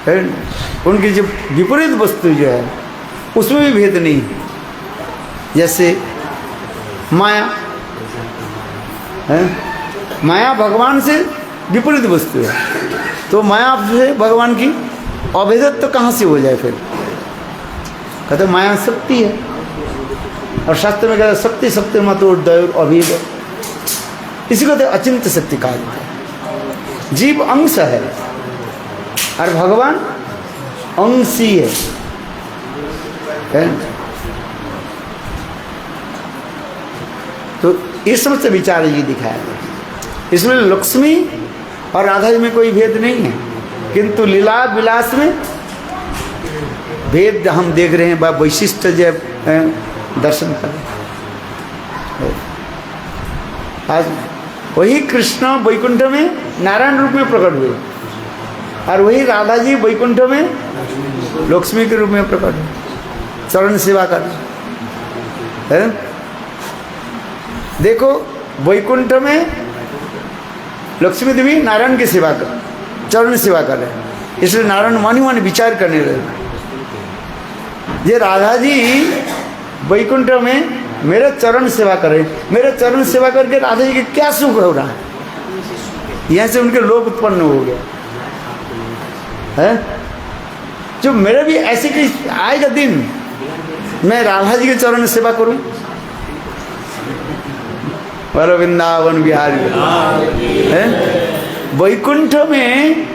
है, उनकी जो विपरीत वस्तु जो है उसमें भी भेद नहीं। जैसे माया है, माया भगवान से विपरीत वस्तु है, तो माया से भगवान की अभेदत्व तो कहाँ से हो जाए? फिर कहते माया शक्ति है, और शास्त्र में कहते शक्ति शक्ति मतो दैव अभेद, इसी को अचिंत्य शक्ति कहा जाता है। जीव अंश है और भगवान अंशी है। तो इस समझ से विचार ये दिखाया गया। इसमें लक्ष्मी और राधा जी में कोई भेद नहीं है, किंतु लीला विलास में भेद हम देख रहे हैं। वैशिष्ट जब दर्शन करें, आज वही कृष्ण वैकुंठ में नारायण रूप में प्रकट हुए और वही राधा जी वैकुंठ में लक्ष्मी के रूप में प्रकट हुए, चरण सेवा कर है। देखो वैकुंठ में लक्ष्मी देवी नारायण की सेवा कर, चरण सेवा कर रहे हैं, इसलिए नारायण मानी मानी विचार करने लगे। ये राधा जी वैकुंठ में मेरे चरण सेवा करें, मेरे चरण सेवा करके राधा जी के क्या सुख हो रहा है? यहाँ से उनके लोभ उत्पन्न हो गया है। जो मेरे भी ऐसे कि आएगा दिन मैं राधा जी के चरण सेवा करूं, पर वृंदावन बिहारी है। वैकुंठ में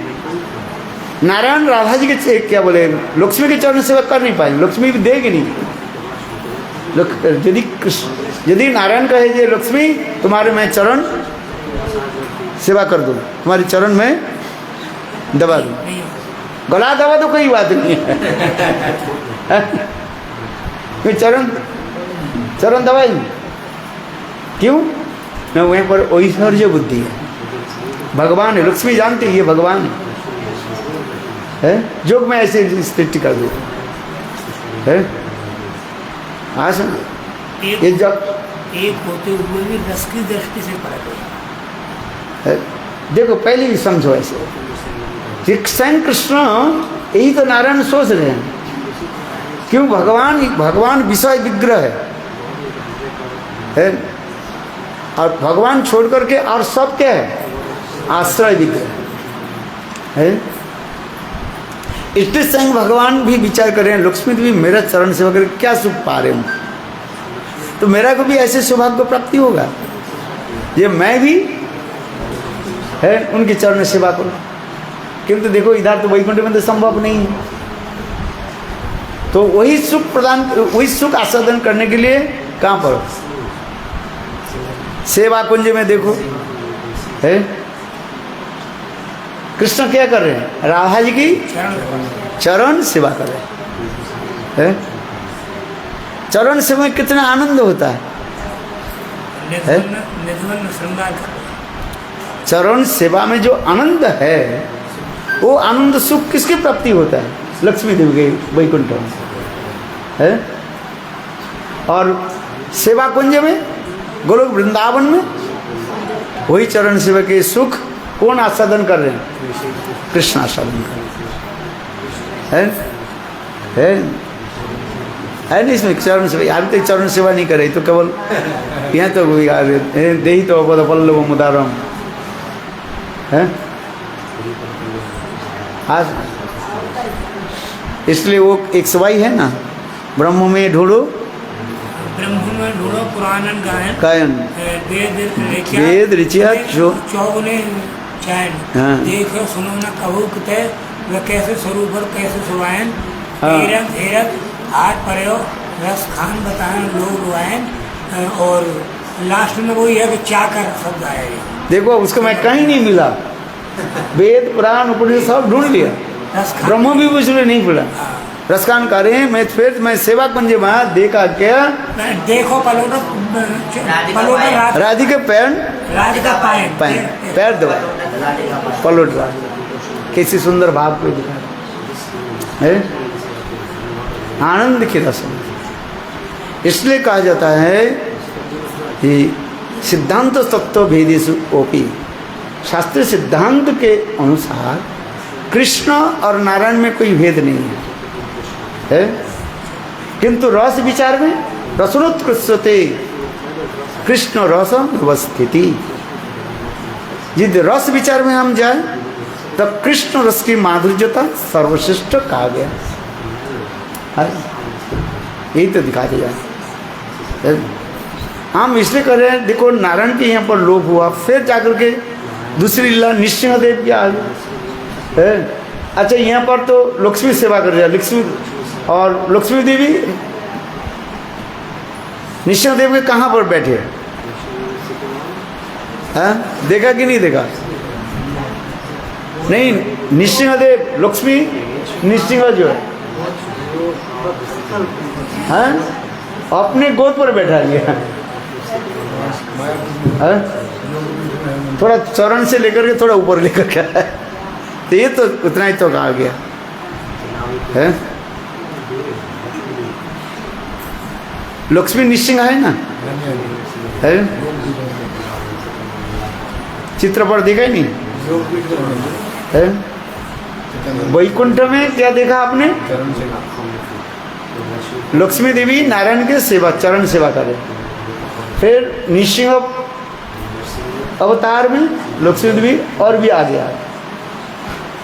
नारायण राधा जी के क्या बोले लक्ष्मी के चरण सेवा कर नहीं पाएंगे, लक्ष्मी भी देगी नहीं। यदि नारायण कहे जे लक्ष्मी तुम्हारे मैं चरण सेवा कर दूं, तुम्हारी चरण में दबा दूं, गला दबा तो कोई बात नहीं है। चरण दबाएंगे क्यों? न वहीं पर ऐश्वर्य बुद्धि है। भगवान है, लक्ष्मी जानती है ये भगवान है, जोग में ऐसे स्थिति कर दो है। हाँ सुन, ये जब एक होते हुए भी रस की दृष्टि से परख है, देखो पहले भी समझो ऐसे कि स्वयं कृष्ण यही तो नारायण सोच रहे हैं। क्यों? भगवान विषय विग्रह है और भगवान छोड़ करके और सब क्या है? आश्रय विग्रह है। इसलिए स्वयं भगवान भी विचार कर रहे हैं, लक्ष्मी भी मेरा चरण सेवा करके क्या सुख पा रहे हूँ, तो मेरा को भी ऐसे सौभाग्य को प्राप्ति होगा, ये मैं भी है उनके चरण सेवा करूँ। किंतु देखो इधर तो वैकुंठ में तो संभव नहीं है, तो वही सुख प्रदान, वही सुख आस्वादन करने के लिए कहाँ पर सेवा कुंज में देखो है कृष्ण क्या कर रहे हैं? राधा जी की चरण सेवा कर रहे हैं। चरण सेवा में कितना आनंद होता है? चरण सेवा में जो आनंद है वो आनंद सुख किसकी प्राप्ति होता है? लक्ष्मी देवी के वैकुंठ में है। और सेवा कुंज में गोलोक वृंदावन में वही चरण सेवा के सुख कौन आस्वादन कर रहे हैं? कृष्ण आस्वादन कर रहे हैं। है नहीं इसमें चरण सेवा? यार तो चरण सेवा नहीं करे तो केवल यहाँ तो दे ही तो पल्लव मुदारम है। आज इसलिए वो एक सवाई है ना, ब्रह्म में ढूंढो पुराणन गायन वेद ऋचिया चौगुने चैन हाँ। देखो सुनो न कहू किते वह कैसे स्वरूप और कैसे सुवायन हाँ। धीरज हाथ पड़ो रस खान बताएं लोग रुआयन। और लास्ट में वही है कि चाकर शब्द आएगा। देखो उसको मैं कहीं नहीं मिला, वेद पुराण उपनिषद सब ढूंढ लिया, ब्रह्म भी मुझे नहीं मिला। रसकान कर रहे हैं, मैं फिर मैं सेवा कुंज में देखा क्या? देखो पलोटा राधिका राधिका पैर दबा पलोट रहा, कैसी सुंदर भाव को दिखा है, आनंद की रसम। इसलिए कहा जाता है कि सिद्धांत तत्व भेदेषु ओपी, शास्त्रीय सिद्धांत के अनुसार कृष्ण और नारायण में कोई भेद नहीं है, किंतु रस विचार में रसनोत्कृष्टते कृष्ण रस व्यवस्थिति। यदि रस विचार में हम जाए तब कृष्ण रस की माधुर्यता सर्वश्रेष्ठ कहा गया है। यही तो दिखा दिया। हम इसलिए कर रहे हैं, देखो नारायण के यहाँ पर लोभ हुआ, फिर जाकर के दूसरी लीला नृसिंहदेव की आ गई। अच्छा यहाँ पर तो लक्ष्मी सेवा कर रहे हैं, लक्ष्मी और लक्ष्मी देवी नृसिंहदेव के कहाँ पर बैठे हैं? देखा कि नहीं देखा? नहीं, नृसिंहदेव लक्ष्मी नृसिंह जो है अपने गोद पर बैठा लिया, थोड़ा चरण से लेकर के थोड़ा ऊपर लेकर के, तो ये तो उतना ही तो कहा गया है। लक्ष्मी नृसिंह है ना, है चित्र पर देखा ही नहीं है। वैकुंठ में क्या देखा आपने? लक्ष्मी देवी नारायण के सेवा चरण सेवा करे, फिर नृसिंह अवतार में लक्ष्मी देवी और भी आगे आ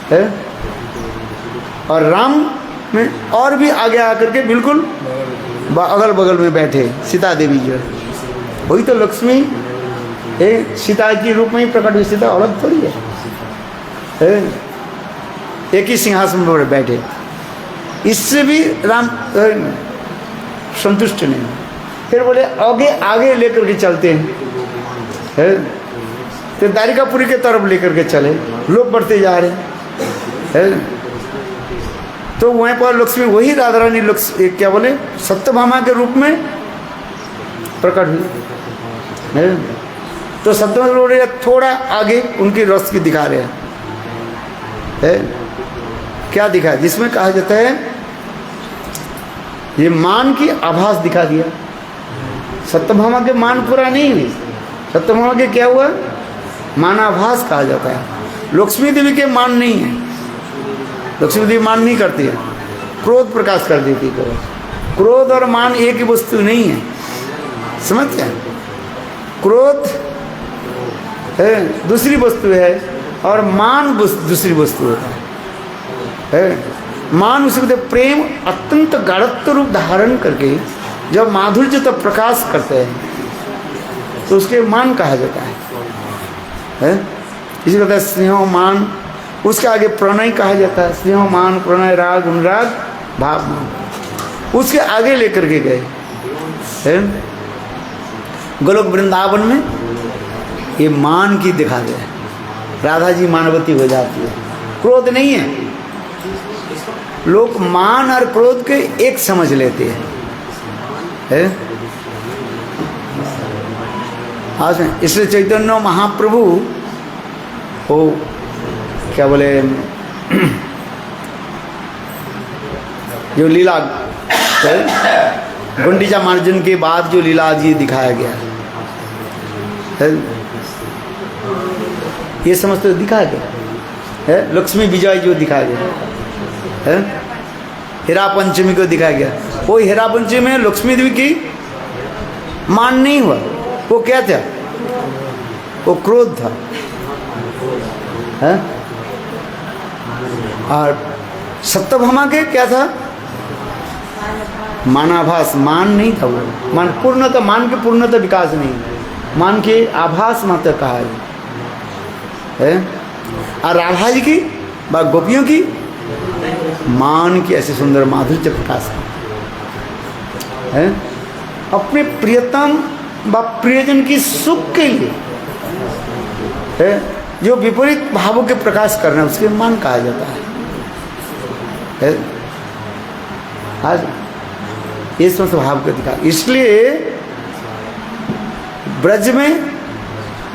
है, और राम में और भी आगे आकर के बिल्कुल अगल बगल में बैठे सीता देवी जो है, वही तो लक्ष्मी सीता के रूप में ही प्रकट हुई। सीता अलग थोड़ी है, एक ही सिंहासन पर बैठे। इससे भी राम संतुष्ट नहीं, फिर बोले आगे आगे लेकर के चलते हैं, तो द्वारिकापुरी के तरफ लेकर के चले, लोग बढ़ते जा रहे हैं। तो वहीं पर लक्ष्मी वही राधा रानी क्या बोले सत्यभामा के रूप में प्रकट हुई है। तो सत्यम लोग थोड़ा आगे उनकी रस की दिखा रहे हैं, है? क्या दिखा, जिसमें कहा जाता है ये मान की आभास दिखा दिया। सत्यभामा के मान पूरा नहीं हुई, सत्यभामा के क्या हुआ, मानाभास कहा जाता है। लक्ष्मी देवी के मान नहीं है, लक्ष्मी देवी मान नहीं करती है, क्रोध प्रकाश कर देती है। क्रोध और मान एक ही वस्तु नहीं है, समझते हैं? क्रोध है दूसरी वस्तु है और मान दूसरी वस्तु है। मान उसे कहते प्रेम अत्यंत गाढ़त्व रूप धारण करके जब माधुर्य तक प्रकाश करते हैं तो उसके मान कहा जाता है? इसी कहते हैं स्नेह मान, उसके आगे प्रणय कहा जाता है। स्नेह मान प्रणय राग अनुराग भाव मान, उसके आगे लेकर के गए हैं। गोलोक वृंदावन में ये मान की दिखा दे, राधा जी मानवती हो जाती है, क्रोध नहीं है। लोग मान और क्रोध के एक समझ लेते हैं, है? आज इसलिए चैतन्य महाप्रभु वो क्या बोले जो लीला गुंडीचा मार्जन के बाद जो लीला जी दिखाया गया है, ये समझते दिखाया गया है। लक्ष्मी विजय जो दिखाया गया है, हीरा पंचमी को दिखाया गया, वो हीरा पंचमी में लक्ष्मी देवी की मान नहीं हुआ, वो क्या था, वो क्रोध था, है? और सत्यभामा के क्या था, मानाभास, मान नहीं था वो, मान पूर्णतः, मान के पूर्णतः विकास नहीं, मान के आभास मात्र कहा है। और राधा जी की व गोपियों की मान की ऐसे सुंदर माधुर्य प्रकाश है। अपने प्रियतम व प्रियजन की सुख के लिए है जो विपरीत भावों के प्रकाश करना, उसके मान कहा जाता है। आज ये समस्त भाव का दिखा, इसलिए ब्रज में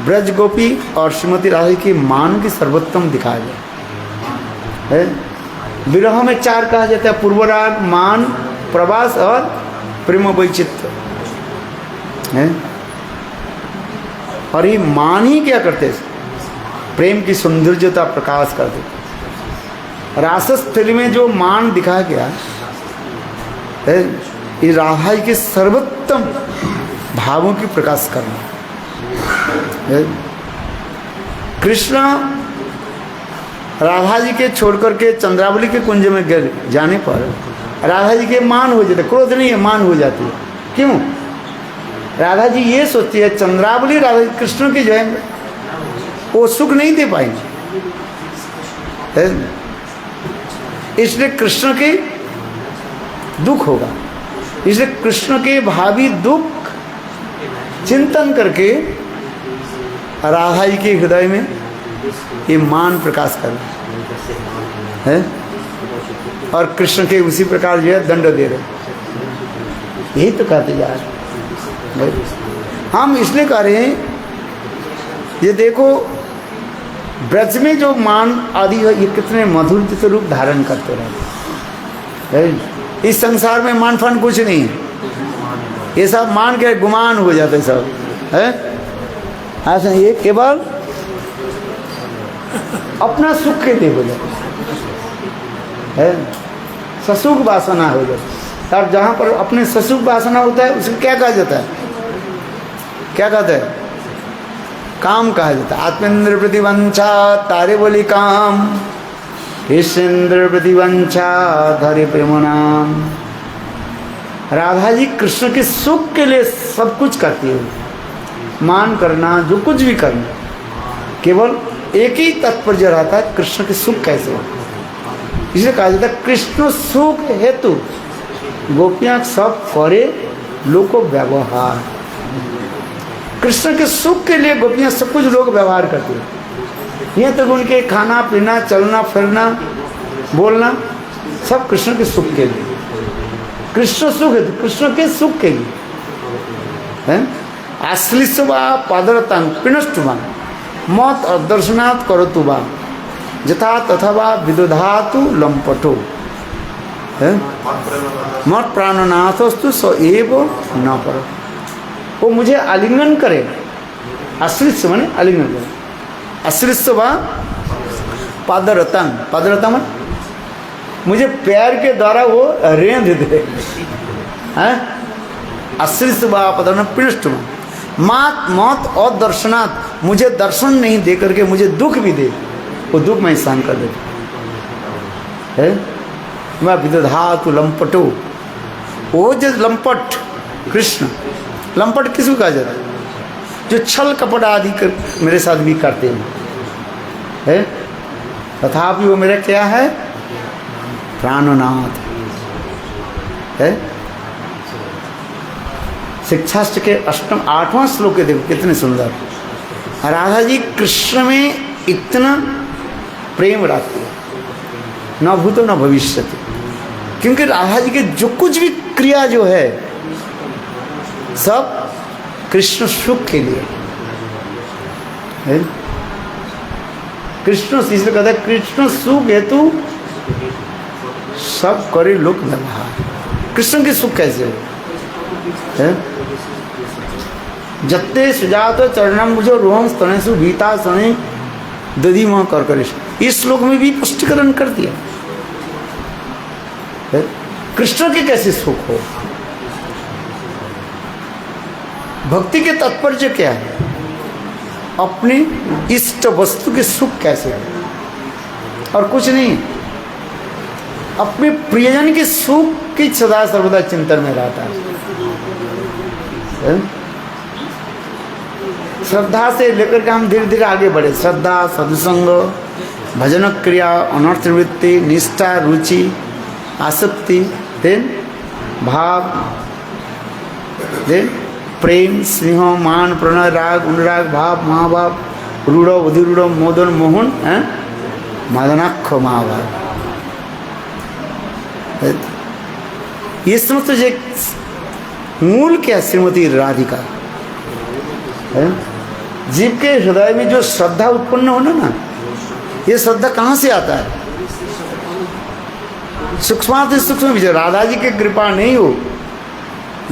ब्रज गोपी और श्रीमती राधा की मान की सर्वोत्तम दिखाया गया है। विरह में चार कहा जाता है, पूर्वराग, मान, प्रवास और प्रेम वैचित्र है। और ये मान ही क्या करते हैं, प्रेम की सौंदर्यता प्रकाश कर देते। रासस्थली में जो मान दिखाया गया है, ये राधा जी के सर्वोत्तम भावों की प्रकाश करना है। कृष्ण राधा जी के छोड़ करके चंद्रावली के कुंज में जाने पर राधा जी के मान हो जाते, क्रोध नहीं है, मान हो जाती है। क्यों? राधा जी ये सोचती है चंद्रावली राधा कृष्ण की जो है वो सुख नहीं दे पाएंगे, इसलिए कृष्ण के दुख होगा, इसलिए कृष्ण के भावी दुख चिंतन करके राधा जी के हृदय में ये मान प्रकाश करना है। और कृष्ण के उसी प्रकार जो है दंड दे रहे, यही तो कहते जा रहे। हम इसलिए कह रहे हैं, ये देखो ब्रज में जो मान आदि है ये कितने मधुर से रूप धारण करते रहते। इस संसार में मान फान कुछ नहीं है, ये सब मान के गुमान हो जाते सब है। ऐसा ये केवल अपना सुख के लिए हो जाता है, ससुख वासना हो जाती है। और जहाँ पर अपने ससुख वासना होता है उसे क्या कहा जाता है, क्या कहते हैं, काम कहा जाता है। आत्मेंद्र प्रतिवंचा तारे बोली काम, ईश्वेंद्र प्रतिवंचा धरे प्रेम नाम। राधा जी कृष्ण के सुख के लिए सब कुछ करती है, मान करना जो कुछ भी करना, केवल एक ही तात्पर्य रहता है, कृष्ण के सुख कैसे हो। इसलिए कहा जाता है कृष्ण सुख हेतु गोपियां सब करे लोको व्यवहार। कृष्ण के सुख के लिए गोपियां सब कुछ लोग व्यवहार करती हैं, यहाँ तक उनके खाना पीना चलना फिरना बोलना सब कृष्ण के सुख के लिए, कृष्ण सुख है कृष्ण के सुख के लिए है। आश्लिष्वा पादरतां पिनष्टुवा मत दर्शनात् करोतु वा यथा तथा वा विदधातु लंपटो मत प्राणनाथस्तु स एव न पर। वो मुझे आलिंगन करे, आश्लिष्य माने आलिंगन करे, आश्लिष्य वा पादरतां, पादरतां माने मुझे पैर के द्वारा वो रेंध दे, आश्लिष्य वा पादरतां पिनष्टुवा मात मौत और दर्शनात् मुझे दर्शन नहीं दे करके मुझे दुख भी दे, वो दुख मैं सहन कर देता है। मैं विदधातु लंपटो, वो जो लंपट कृष्ण, लंपट किसको कहा जाता है? जो छल कपट आदि कर मेरे साथ भी करते हैं, तथापि वो मेरा क्या है? प्राणनाथ है। शिक्षाष्ट के अष्टम 8वां श्लोक के देखो कितने सुंदर। राधा जी कृष्ण में इतना प्रेम रखती है, न भूतो न भविष्यति, क्योंकि राधा जी के जो कुछ भी क्रिया जो है सब कृष्ण सुख के लिए है। कृष्ण इसलिए कहता है कृष्ण सुख हेतु सब करे लोक व्यवहार। कृष्ण के सुख कैसे है? जत्ते सुजात चरणम मुझो रोहम स्तनेषु भीता सने दधी मां कर करिश। इस श्लोक में भी पुष्टिकरण कर दिया है? कृष्ण के कैसे सुख हो? भक्ति के तात्पर्य क्या है? अपनी इष्ट वस्तु के सुख कैसे है और कुछ नहीं। अपने प्रियजन के सुख की सदा सर्वदा चिंतन में रहता है। श्रद्धा से लेकर के हम धीरे धीरे आगे बढ़े। श्रद्धा, सत्संग, भजन क्रिया, अनर्थ निवृत्ति, निष्ठा, रुचि, आसक्ति, देन भाव, देन प्रेम, स्नेह, मान, प्रणय, राग, अनुराग, भाव, महाभाव, रूढ़, अधिरूढ़, मोदन, मोहन, मादनाक्ष महाभाव। ये समस्त मूल क्या? श्रीमती राधिका है। जीव के हृदय में जो श्रद्धा उत्पन्न होना ना, ये श्रद्धा कहाँ से आता है? सूक्ष्माति सूक्ष्म विजय। राधा जी की कृपा नहीं हो,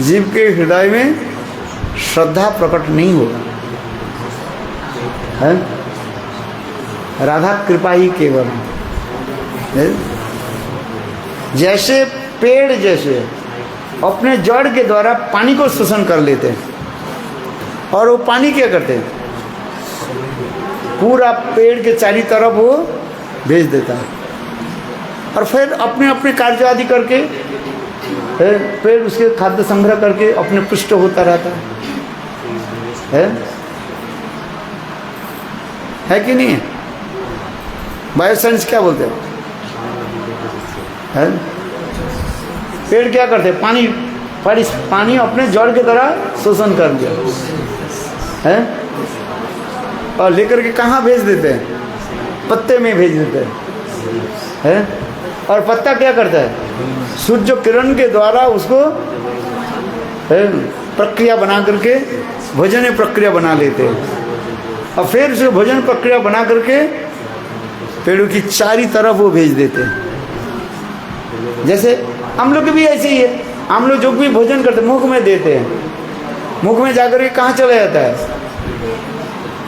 जीव के हृदय में श्रद्धा प्रकट नहीं होगा है। राधा कृपा ही केवल है। जैसे पेड़ जैसे अपने जड़ के द्वारा पानी को शोषण कर लेते हैं, और वो पानी क्या करते हैं? पूरा पेड़ के चारों तरफ वो भेज देता है, और फिर अपने अपने कार्य आदि करके पेड़ उसके खाद्य संग्रह करके अपने पुष्ट होता रहता है कि नहीं? बायोसाइंस क्या बोलते हैं? पेड़ क्या करते हैं? पानी अपने जड़ के द्वारा शोषण कर दिया है, और लेकर के कहाँ भेज देते हैं? पत्ते में भेज देते हैं। और पत्ता क्या करता है? सूर्य किरण के द्वारा उसको प्रक्रिया बना करके भोजन प्रक्रिया बना लेते हैं, और फिर उसको भोजन प्रक्रिया बना करके पेड़ों की चारी तरफ वो भेज देते हैं। जैसे हम लोग भी ऐसे ही है। हम लोग जो भी भोजन करते मुख में देते हैं, मुख में जाकर के कहाँ चला जाता है?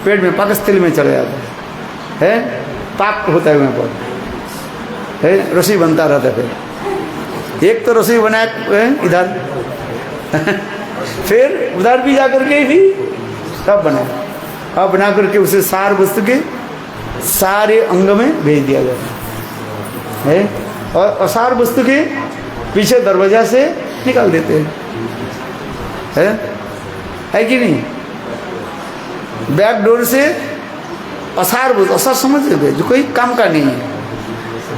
पेट में, पाकस्थली में चला जाता है। पाक होता है वहाँ पर है, रसोई बनता रहता है। फिर एक तो रसोई बनाया इधर फिर उधर भी जाकर के भी तब बनाया, अब बना करके उसे सार वस्तु के सारे अंग में भेज दिया जाता है, और असार वस्तु के पीछे दरवाजा से निकाल देते हैं। है कि नहीं? बैक डोर से असार वस्तु, असार समझ लेते जो कोई काम का नहीं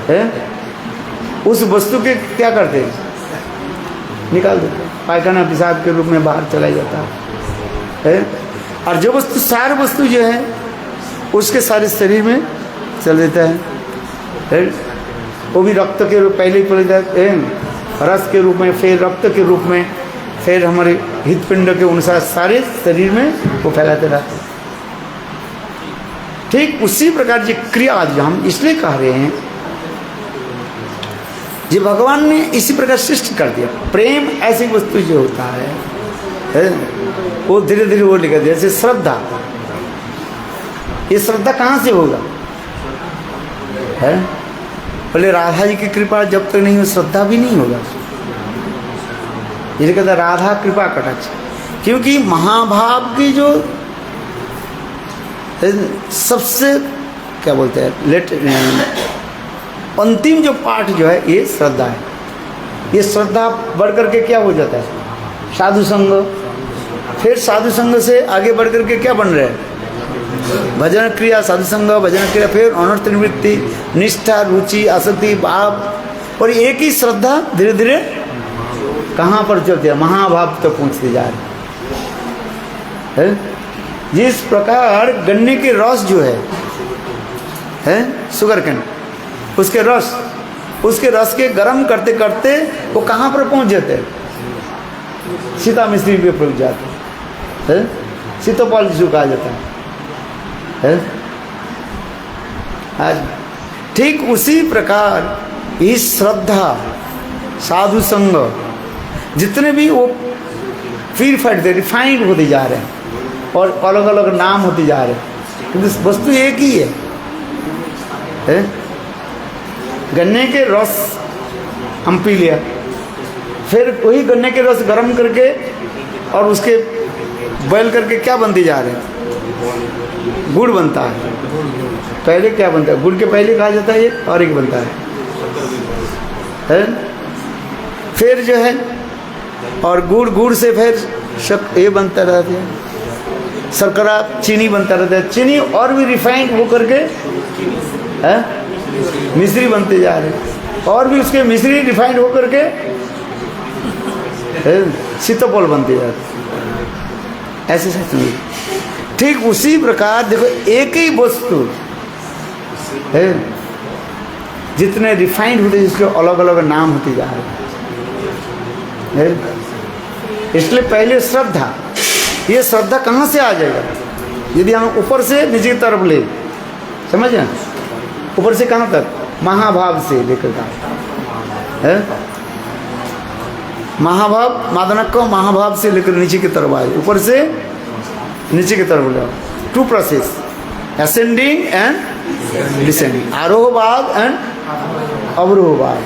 है, उस वस्तु के क्या करते हैं? निकाल देते हैं, पायखाना पेशाब के रूप में बाहर चला जाता है। और जो वस्तु सार वस्तु जो है उसके सारे शरीर में चल देता है। वो भी रक्त के रूप, पहले रस के रूप में, फिर रक्त के रूप में, फिर हमारे हृदपिंड के अनुसार सारे शरीर में वो फैलाते रहते हैं। ठीक उसी प्रकार की क्रिया जो हम इसलिए कह रहे हैं, जी भगवान ने इसी प्रकार सृष्टि कर दिया। प्रेम ऐसी वस्तु जो होता है वो धीरे धीरे वो लिखा, जैसे श्रद्धा, ये श्रद्धा कहाँ से होगा है? बोले राधा जी की कृपा जब तक नहीं हो श्रद्धा भी नहीं होगा। ये कहता राधा कृपा कटाक्ष, क्योंकि महाभाव की जो सबसे क्या बोलते हैं अंतिम जो पाठ जो है ये श्रद्धा है। ये श्रद्धा बढ़ करके क्या हो जाता है? साधु संग, फिर साधु संग से आगे बढ़ करके क्या बन रहे हैं? भजन क्रिया, साधु संग, भजन क्रिया, फिर अनर्थ निवृत्ति, निष्ठा, रुचि, आसक्ति, भाव, और एक ही श्रद्धा धीरे धीरे कहाँ पर चलती है? महाभाव तक तो पहुँचते जा रहे हैं। जिस प्रकार गन्ने के रस जो है शुगर कैन, उसके रस के गर्म करते करते वो कहाँ पर पहुँच जाते हैं? सीता मिश्री पे पहुँच जाते हैं, सीतोपाल जिसको कहा जाता है। आज ठीक उसी प्रकार इस श्रद्धा, साधु संग, जितने भी वो प्यूरिफाइड रिफाइंड होते जा रहे हैं और अलग अलग नाम होते जा रहे हैं, किंतु वस्तु एक ही है। गन्ने के रस हम पी लिया, फिर वही गन्ने के रस गर्म करके और उसके बॉयल करके क्या बनते जा रहे हैं? गुड़ बनता है। पहले क्या बनता है? गुड़ के पहले कहा जाता है ये, और एक बनता है? फिर जो है और गुड़ से फिर ये बनता रहता है, शर्करा, चीनी बनता रहता है, चीनी और भी रिफाइंड हो करके मिश्री बनते जा रहे हैं, और भी उसके मिश्री रिफाइंड हो करके सीताफल बनते जा रहे। ऐसे समझिए। ठीक उसी प्रकार देखो एक ही वस्तु है, जितने रिफाइंड होते जिसके अलग अलग नाम होते जा रहे हैं। इसलिए पहले श्रद्धा, ये श्रद्धा कहाँ से आ जाएगा? यदि हम ऊपर से नीचे की तरफ ले, समझे? ऊपर से कहाँ तक? महाभाव से लेकर है महाभाव, मादनक को महाभाव से लेकर नीचे की तरफ आए, ऊपर से नीचे की तरफ ले। Two process, ascending and descending, आरोह भाव एंड अवरोह भाव,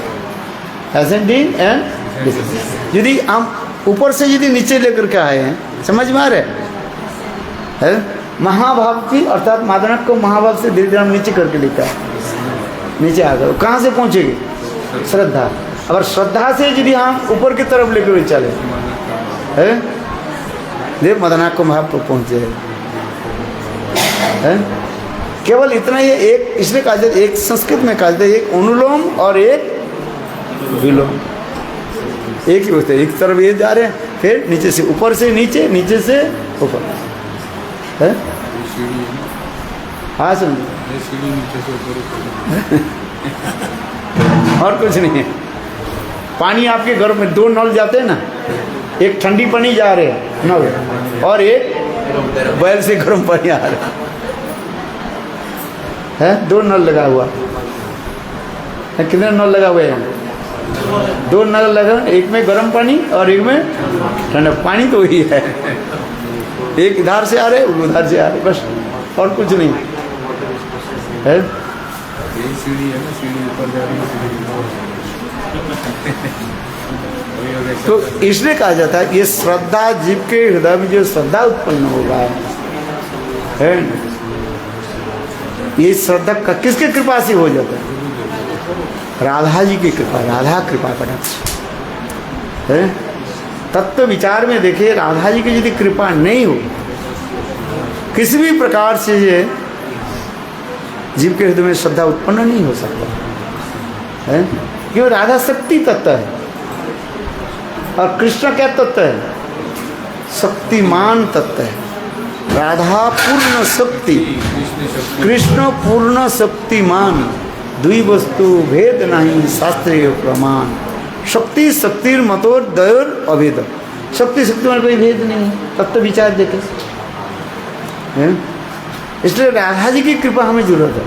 असेंडिंग एंड डिसेंडिंग। यदि हम ऊपर से यदि नीचे लेकर के आए हैं, समझ में आ रहे है? महाभाव की अर्थात मादनक को महाभाव से धीरे धीरे हम नीचे करके लेकर आए, नीचे आ गए, कहाँ से पहुँचेगी? श्रद्धा। अगर श्रद्धा से यदि हम ऊपर की तरफ लेकर चले है, देव मदनाक को भाव पर पहुँचे है। केवल इतना ही एक, इसलिए कहा जाता है, एक संस्कृत में कहा जाता है एक अनुलोम और एक विलोम, एक ही होते हैं। एक तरफ ये जा रहे हैं, फिर नीचे से ऊपर से नीचे, नीचे से ऊपर है। हाँ समझो, और कुछ नहीं है। पानी आपके घर में दो नल जाते हैं ना, एक ठंडी पानी जा रहे हैं नल, और एक बैल से गर्म पानी आ रहा है। दो नल लगा हुआ है। कितने नल लगा हुए हैं? दो नल लगा, एक में गर्म पानी और एक में ठंडा पानी। तो वही है, एक इधर से आ रहे, उधर से आ रहे, बस, और कुछ नहीं है। सीढ़ी है ना, सीढ़ी ऊपर जा रही है। तो इसलिए कहा जाता है ये श्रद्धा, जीव के हृदय में जो श्रद्धा उत्पन्न होगा है, ये श्रद्धा का किसके कृपा से हो जाता है? राधा जी की कृपा, राधा कृपा कटाक्ष है। तत्व विचार में देखिए, राधा जी की यदि कृपा नहीं हो, किसी भी प्रकार से ये जीव के हृदय में श्रद्धा उत्पन्न नहीं हो सकता है। क्यों? राधा शक्ति तत्व है और कृष्ण क्या तत्व है? शक्तिमान तत्व है। राधा पूर्ण शक्ति, कृष्ण पूर्ण शक्तिमान, दुई वस्तु भेद नहीं शास्त्रीय प्रमाण। शक्ति शक्तिर मतोर दयोर अभेद। शक्ति शक्ति में कोई भेद नहीं है, तत्व विचार देखे हैं? इसलिए राधा जी की कृपा हमें जरूरत है।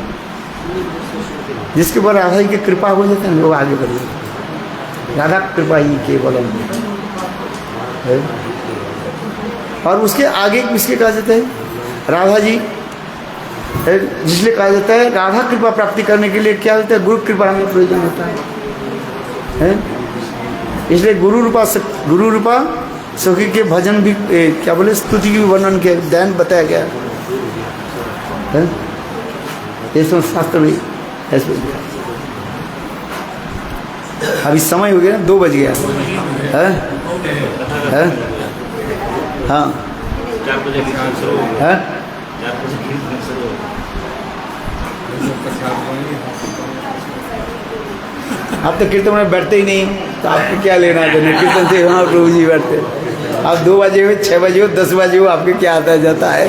जिसके ऊपर राधा जी की कृपा हो जाते हैं लोग आगे बढ़ जाते हैं। राधा कृपा ही केवल है। और उसके आगे किसके कहा जाता है? राधा जी, जिसलिए कहा जाता है राधा कृपा प्राप्ति करने के लिए क्या होता है? गुरु कृपा हमें प्रयोजन होता है। इसलिए गुरु रूपा सखी के भजन भी क्या बोले, स्तुति की भी वर्णन किया, ध्यान बताया गया है। ये सब शास्त्र में ऐसे दिया। अभी समय हो गया, 2 बज गया है? हाँ है? आप तो कीर्तन में बैठते ही नहीं, तो आपको क्या लेना देना कीर्तन से? वहाँ प्रभु जी बैठते। आप 2 बजे हो, 6 बजे हो, 10 बजे हो, आपके क्या आता है जाता है?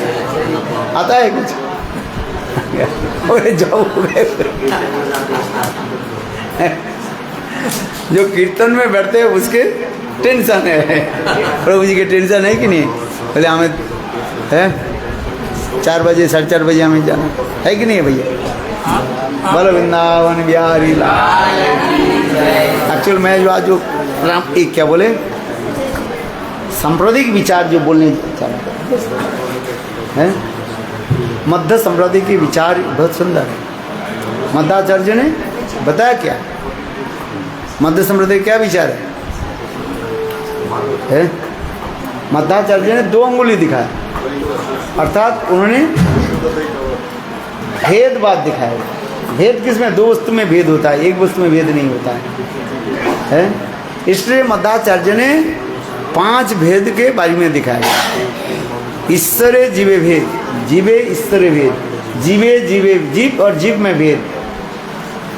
आता है कुछ? जाओ जो कीर्तन में बैठते हैं उसके टेंशन है, प्रभु जी के टेंशन है कि नहीं? बोले हमें है 4 बजे 4:30 बजे हमें जाना है कि नहीं है भैया? बोलो वृंदावन बिहारी लाल। एक्चुअल मैं जो आज जो राम एक क्या बोले सांप्रदायिक विचार जो बोलने चाहते हैं, मध्य संप्रदाय के विचार बहुत सुंदर है। मध्वाचार्य ने बताया क्या मध्य संप्रदाय क्या विचार है? मध्वाचार्य ने 2 अंगुली दिखाया, अर्थात उन्होंने भेदवाद दिखाया। भेद किसमें? 2 वस्तु में भेद होता है, एक वस्तु में भेद नहीं होता है। इसलिए मध्वाचार्य ने 5 भेद के बारे में दिखाया। ईश्वरे जीवे भेद, जीवे ईश्वरे भेद, जीवे जीवे जीव और जीव में भेद,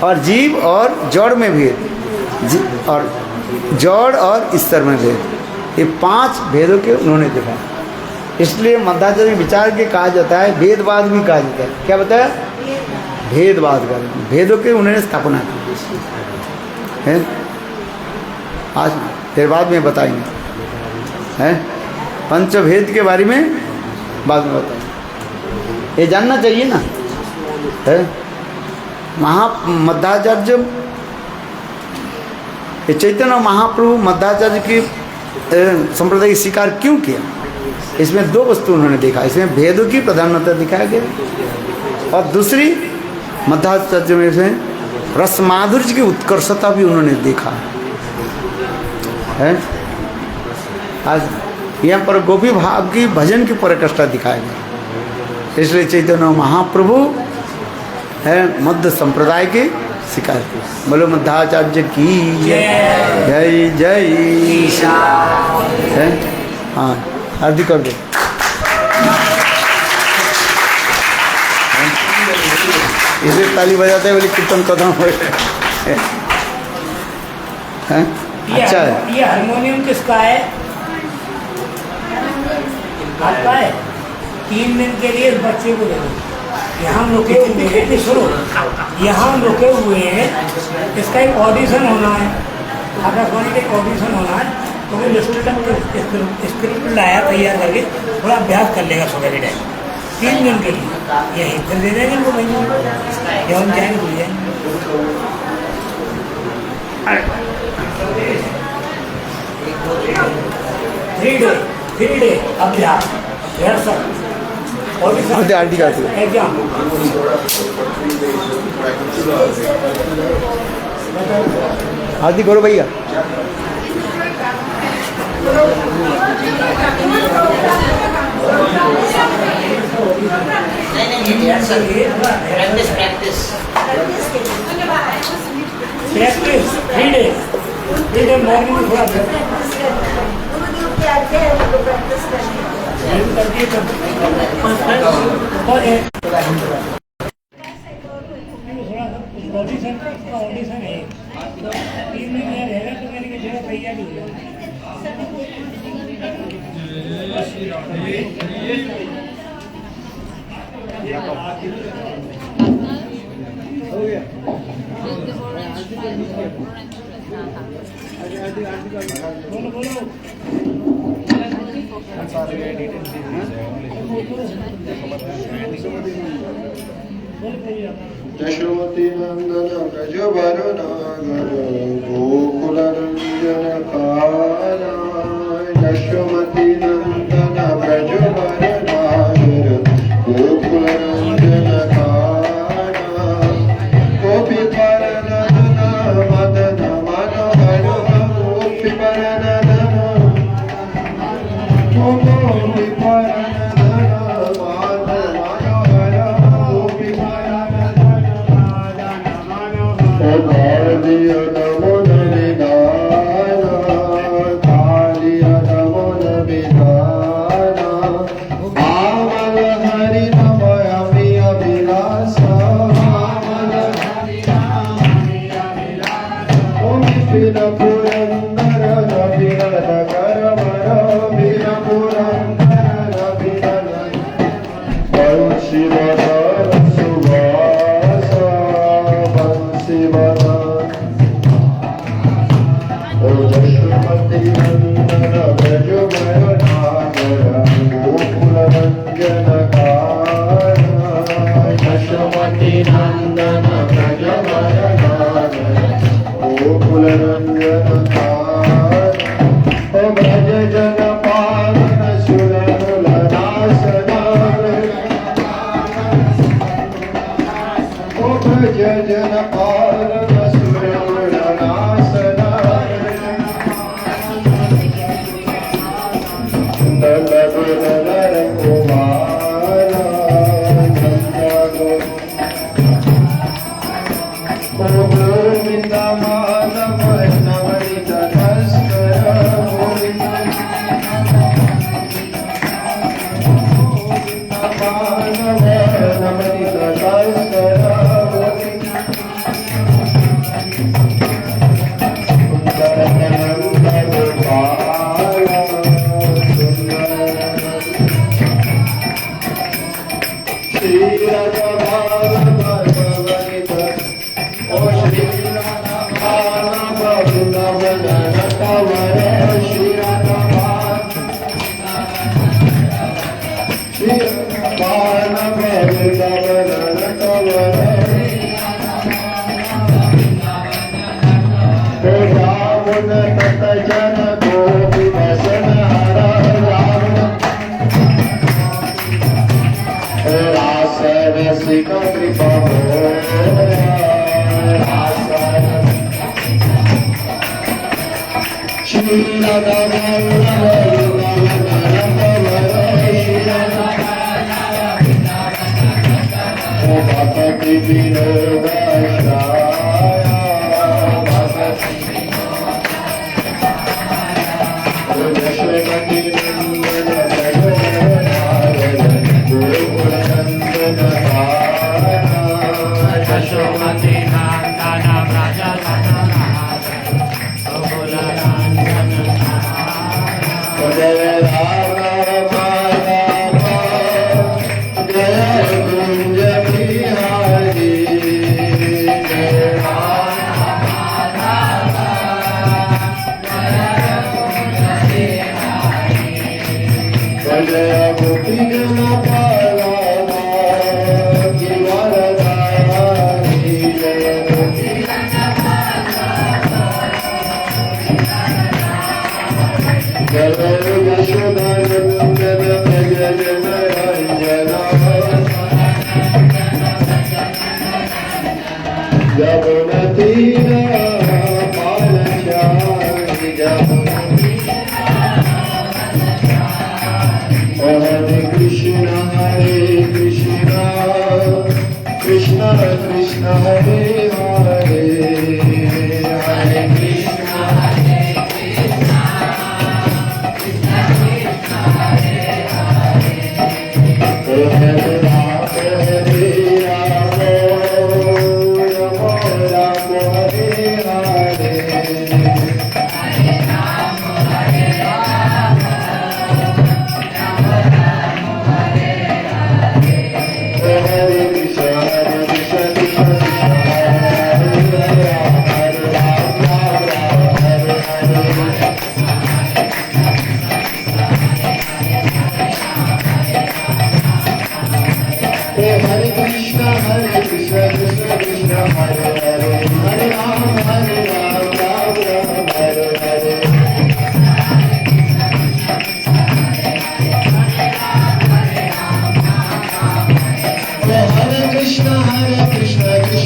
और जीव और जड़ में भेद, और जड़ और ईश्वर में भेद। ये 5 भेदों के उन्होंने दिखाया। इसलिए मध्वाचार्य विचार के कहा जाता है, भेदवाद भी कहा जाता है। क्या बताया? भेदवाद का, भेदों के उन्होंने स्थापना की है। आज फिर बाद में बताएंगे हैं, पंचभेद के बारे में बाद में बताएंगे। ये जानना चाहिए ना है। मध्वाचार्य ये चैतन्य महाप्रभु मध्वाचार्य की संप्रदाय स्वीकार क्यों किया? इसमें 2 वस्तु उन्होंने देखा। इसमें भेदों की प्रधानता दिखाया गया, और दूसरी मध्वाचार्य में से रस माधुर्य की उत्कर्षता भी उन्होंने देखा है। आज यहाँ पर गोपी भाव की भजन की पराकाष्ठा दिखाया गया। इसलिए चैतन्य महाप्रभु है मध्य संप्रदाय के शिकार की। बोलो मध्वाचार्य की जय जय। हाँ आरती कर दो। इसे ताली बजाते हैं बोले कीर्तन कदम हो। अच्छा है। ये हारमोनियम किसका है? आपका है? 3 दिन के लिए इस बच्चे को दे दो। यहाँ हम रुके हुए हैं, सुनो, यहाँ हम रुके हुए हैं। इसका एक ऑडिशन होना है, आकाशवाणी का एक ऑडिशन होना है। तो मैं स्क्रिप्ट लाया तैयार करके, थोड़ा अभ्यास कर लेगा सुबह के टाइम 3 दिन के लिए। यहीं फिर दे देंगे इनको भैया, जब हम जाएंगे भूल जाएंगे। 3 डे अभ्यास रिहर्सल आरती करते हैं। एग्जाम आरती करो भैया। प्रैक्टिस 3 डे मॉर्निंग में थोड़ा ऑडिशन है। 3 दिन रहेगा तो मैंने जगह तैयारी हो जाएगी। बोलो यशोमती नंदन गज वर नागर गोकुल रंजन काला यशोमती नंदन गज वर नागर गोकुल रंजन काला गोपी पर नदन मदन मनोहर गोपी पर नदन गोपी पर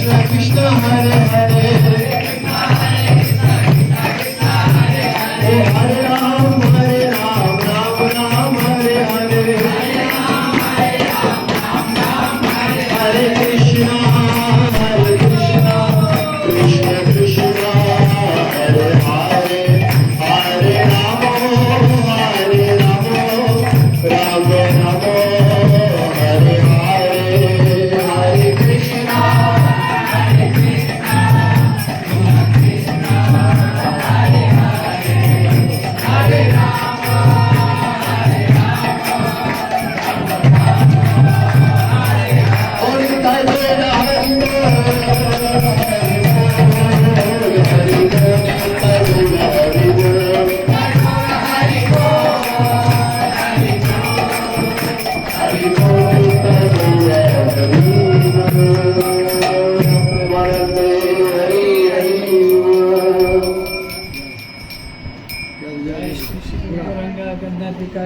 Krishna Hare Hare Hare Ram Ram Ram Hare Hare Hare Krishna Krishna Krishna Hare Hare Hare Ram Ram Ram Hare Hare Hare Krishna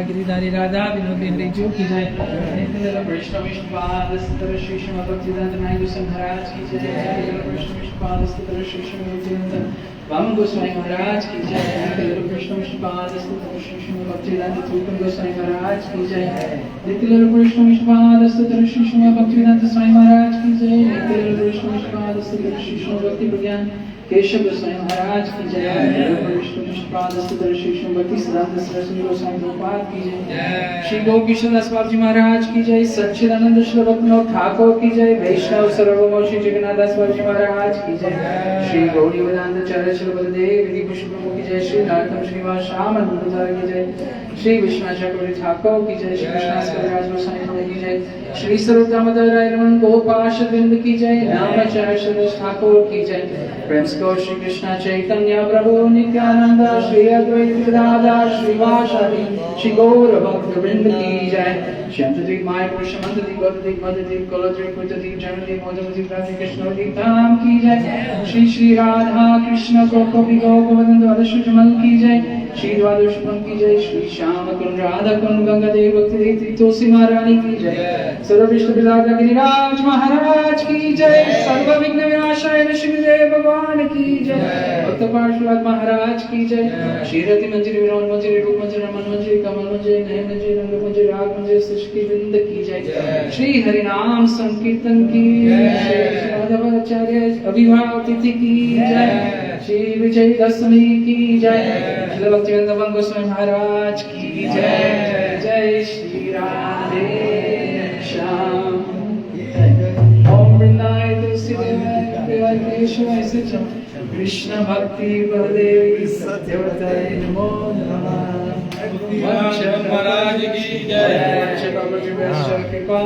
Giridhari Radha विनोदी हरिजू की जय। वैष्णव विष्णुपाद स्तर श्री श्री भक्तिवेदांत नायक गोस्वामी महाराज की जय। वैष्णव विष्णुपाद स्तर श्री श्री भक्तिवेदांत वामन गोस्वामी महाराज की जय। वैष्णव विष्णुपाद स्तर श्री श्री भक्तिवेदांत त्रिपुर गोस्वामी महाराज की जय। नित्य वैष्णव विष्णुपाद स्तर श्री श्री भक्तिवेदांत स्वामी महाराज की जय। नित्य वैष्णव विष्णुपाद स्तर श्री श्री भक्ति प्रज्ञान केशव गोस्वामी महाराज की जय। विष्णुपाद स्तर श्री श्री भक्ति सिद्धांत सरस्वती गोस्वामी प्रभुपाद की जय। श्री गोकिशन दास बाबू जी महाराज की जय। सच्चिदानंद श्री रघुनाथ ठाकुर की जय। वैष्णव सर्वभौम श्री जगन्नाथ दास बाबू जी महाराज की जय। श्री गौरी वेदांत चार्य श्री बलदेव गिरी पुष्प प्रभु की जय। श्री नारदम श्रीवास श्याम अनुदार की जय। श्री विश्वनाथ चक्रवर्ती ठाकुर की जय। श्री कृष्णास कविराज गोस्वामी की जय। श्री स्वरूप दामोदर राय रमन गोपाल वृंद की जय। नामाचार्य सुरेश ठाकुर की जय। प्रेम से श्री कृष्ण चैतन्य प्रभु नित्यानंद श्री अद्वैत गदाधर श्रीवासादि श्री गौर भक्त वृंद की जय। श्यामद्वीप मायापुर समंतद्वीप गौरद्वीप मध्यद्वीप कलद्वीप कुतद्वीप जन्मद्वीप मधुमद्वीप राधे कृष्णद्वीप धाम की जय। श्री श्री राधा कृष्ण गोपी गोपवंद अदृश्य जमल की जय। श्री द्वादशम की जय। श्री श्याम कुंड राधा कुंड गंगा देव भक्ति देवी तुलसी महारानी की जय। सर्व विष्णु विराज गिरिराज महाराज की जय। सर्व विघ्न विनाशाय नृसिंहदेव भगवान की जय। भक्त पार्षद महाराज की जय। श्रीरति मंजिरी विनोद मंजिरी रूप मंजिरी रमन मंजिरी कमल मंजिरी नयन मंजिरी रंग मंजिरी राग मंजिरी सृष्टि वृंद की जय। श्री हरि नाम संकीर्तन की जय। श्री माधवाचार्य अभिभाव तिथि की जय। श्री विजयदशमी की जय। श्री भक्तिवेदांत गोस्वामी महाराज की जय। जय श्री राधे श्याम। ओम वृंदाय तुलसीदेवाय केशवाय सच्चिदानंद कृष्ण भक्ति बलदेवी सत्यवताय नमो नमः। महाराज की जय। कृपा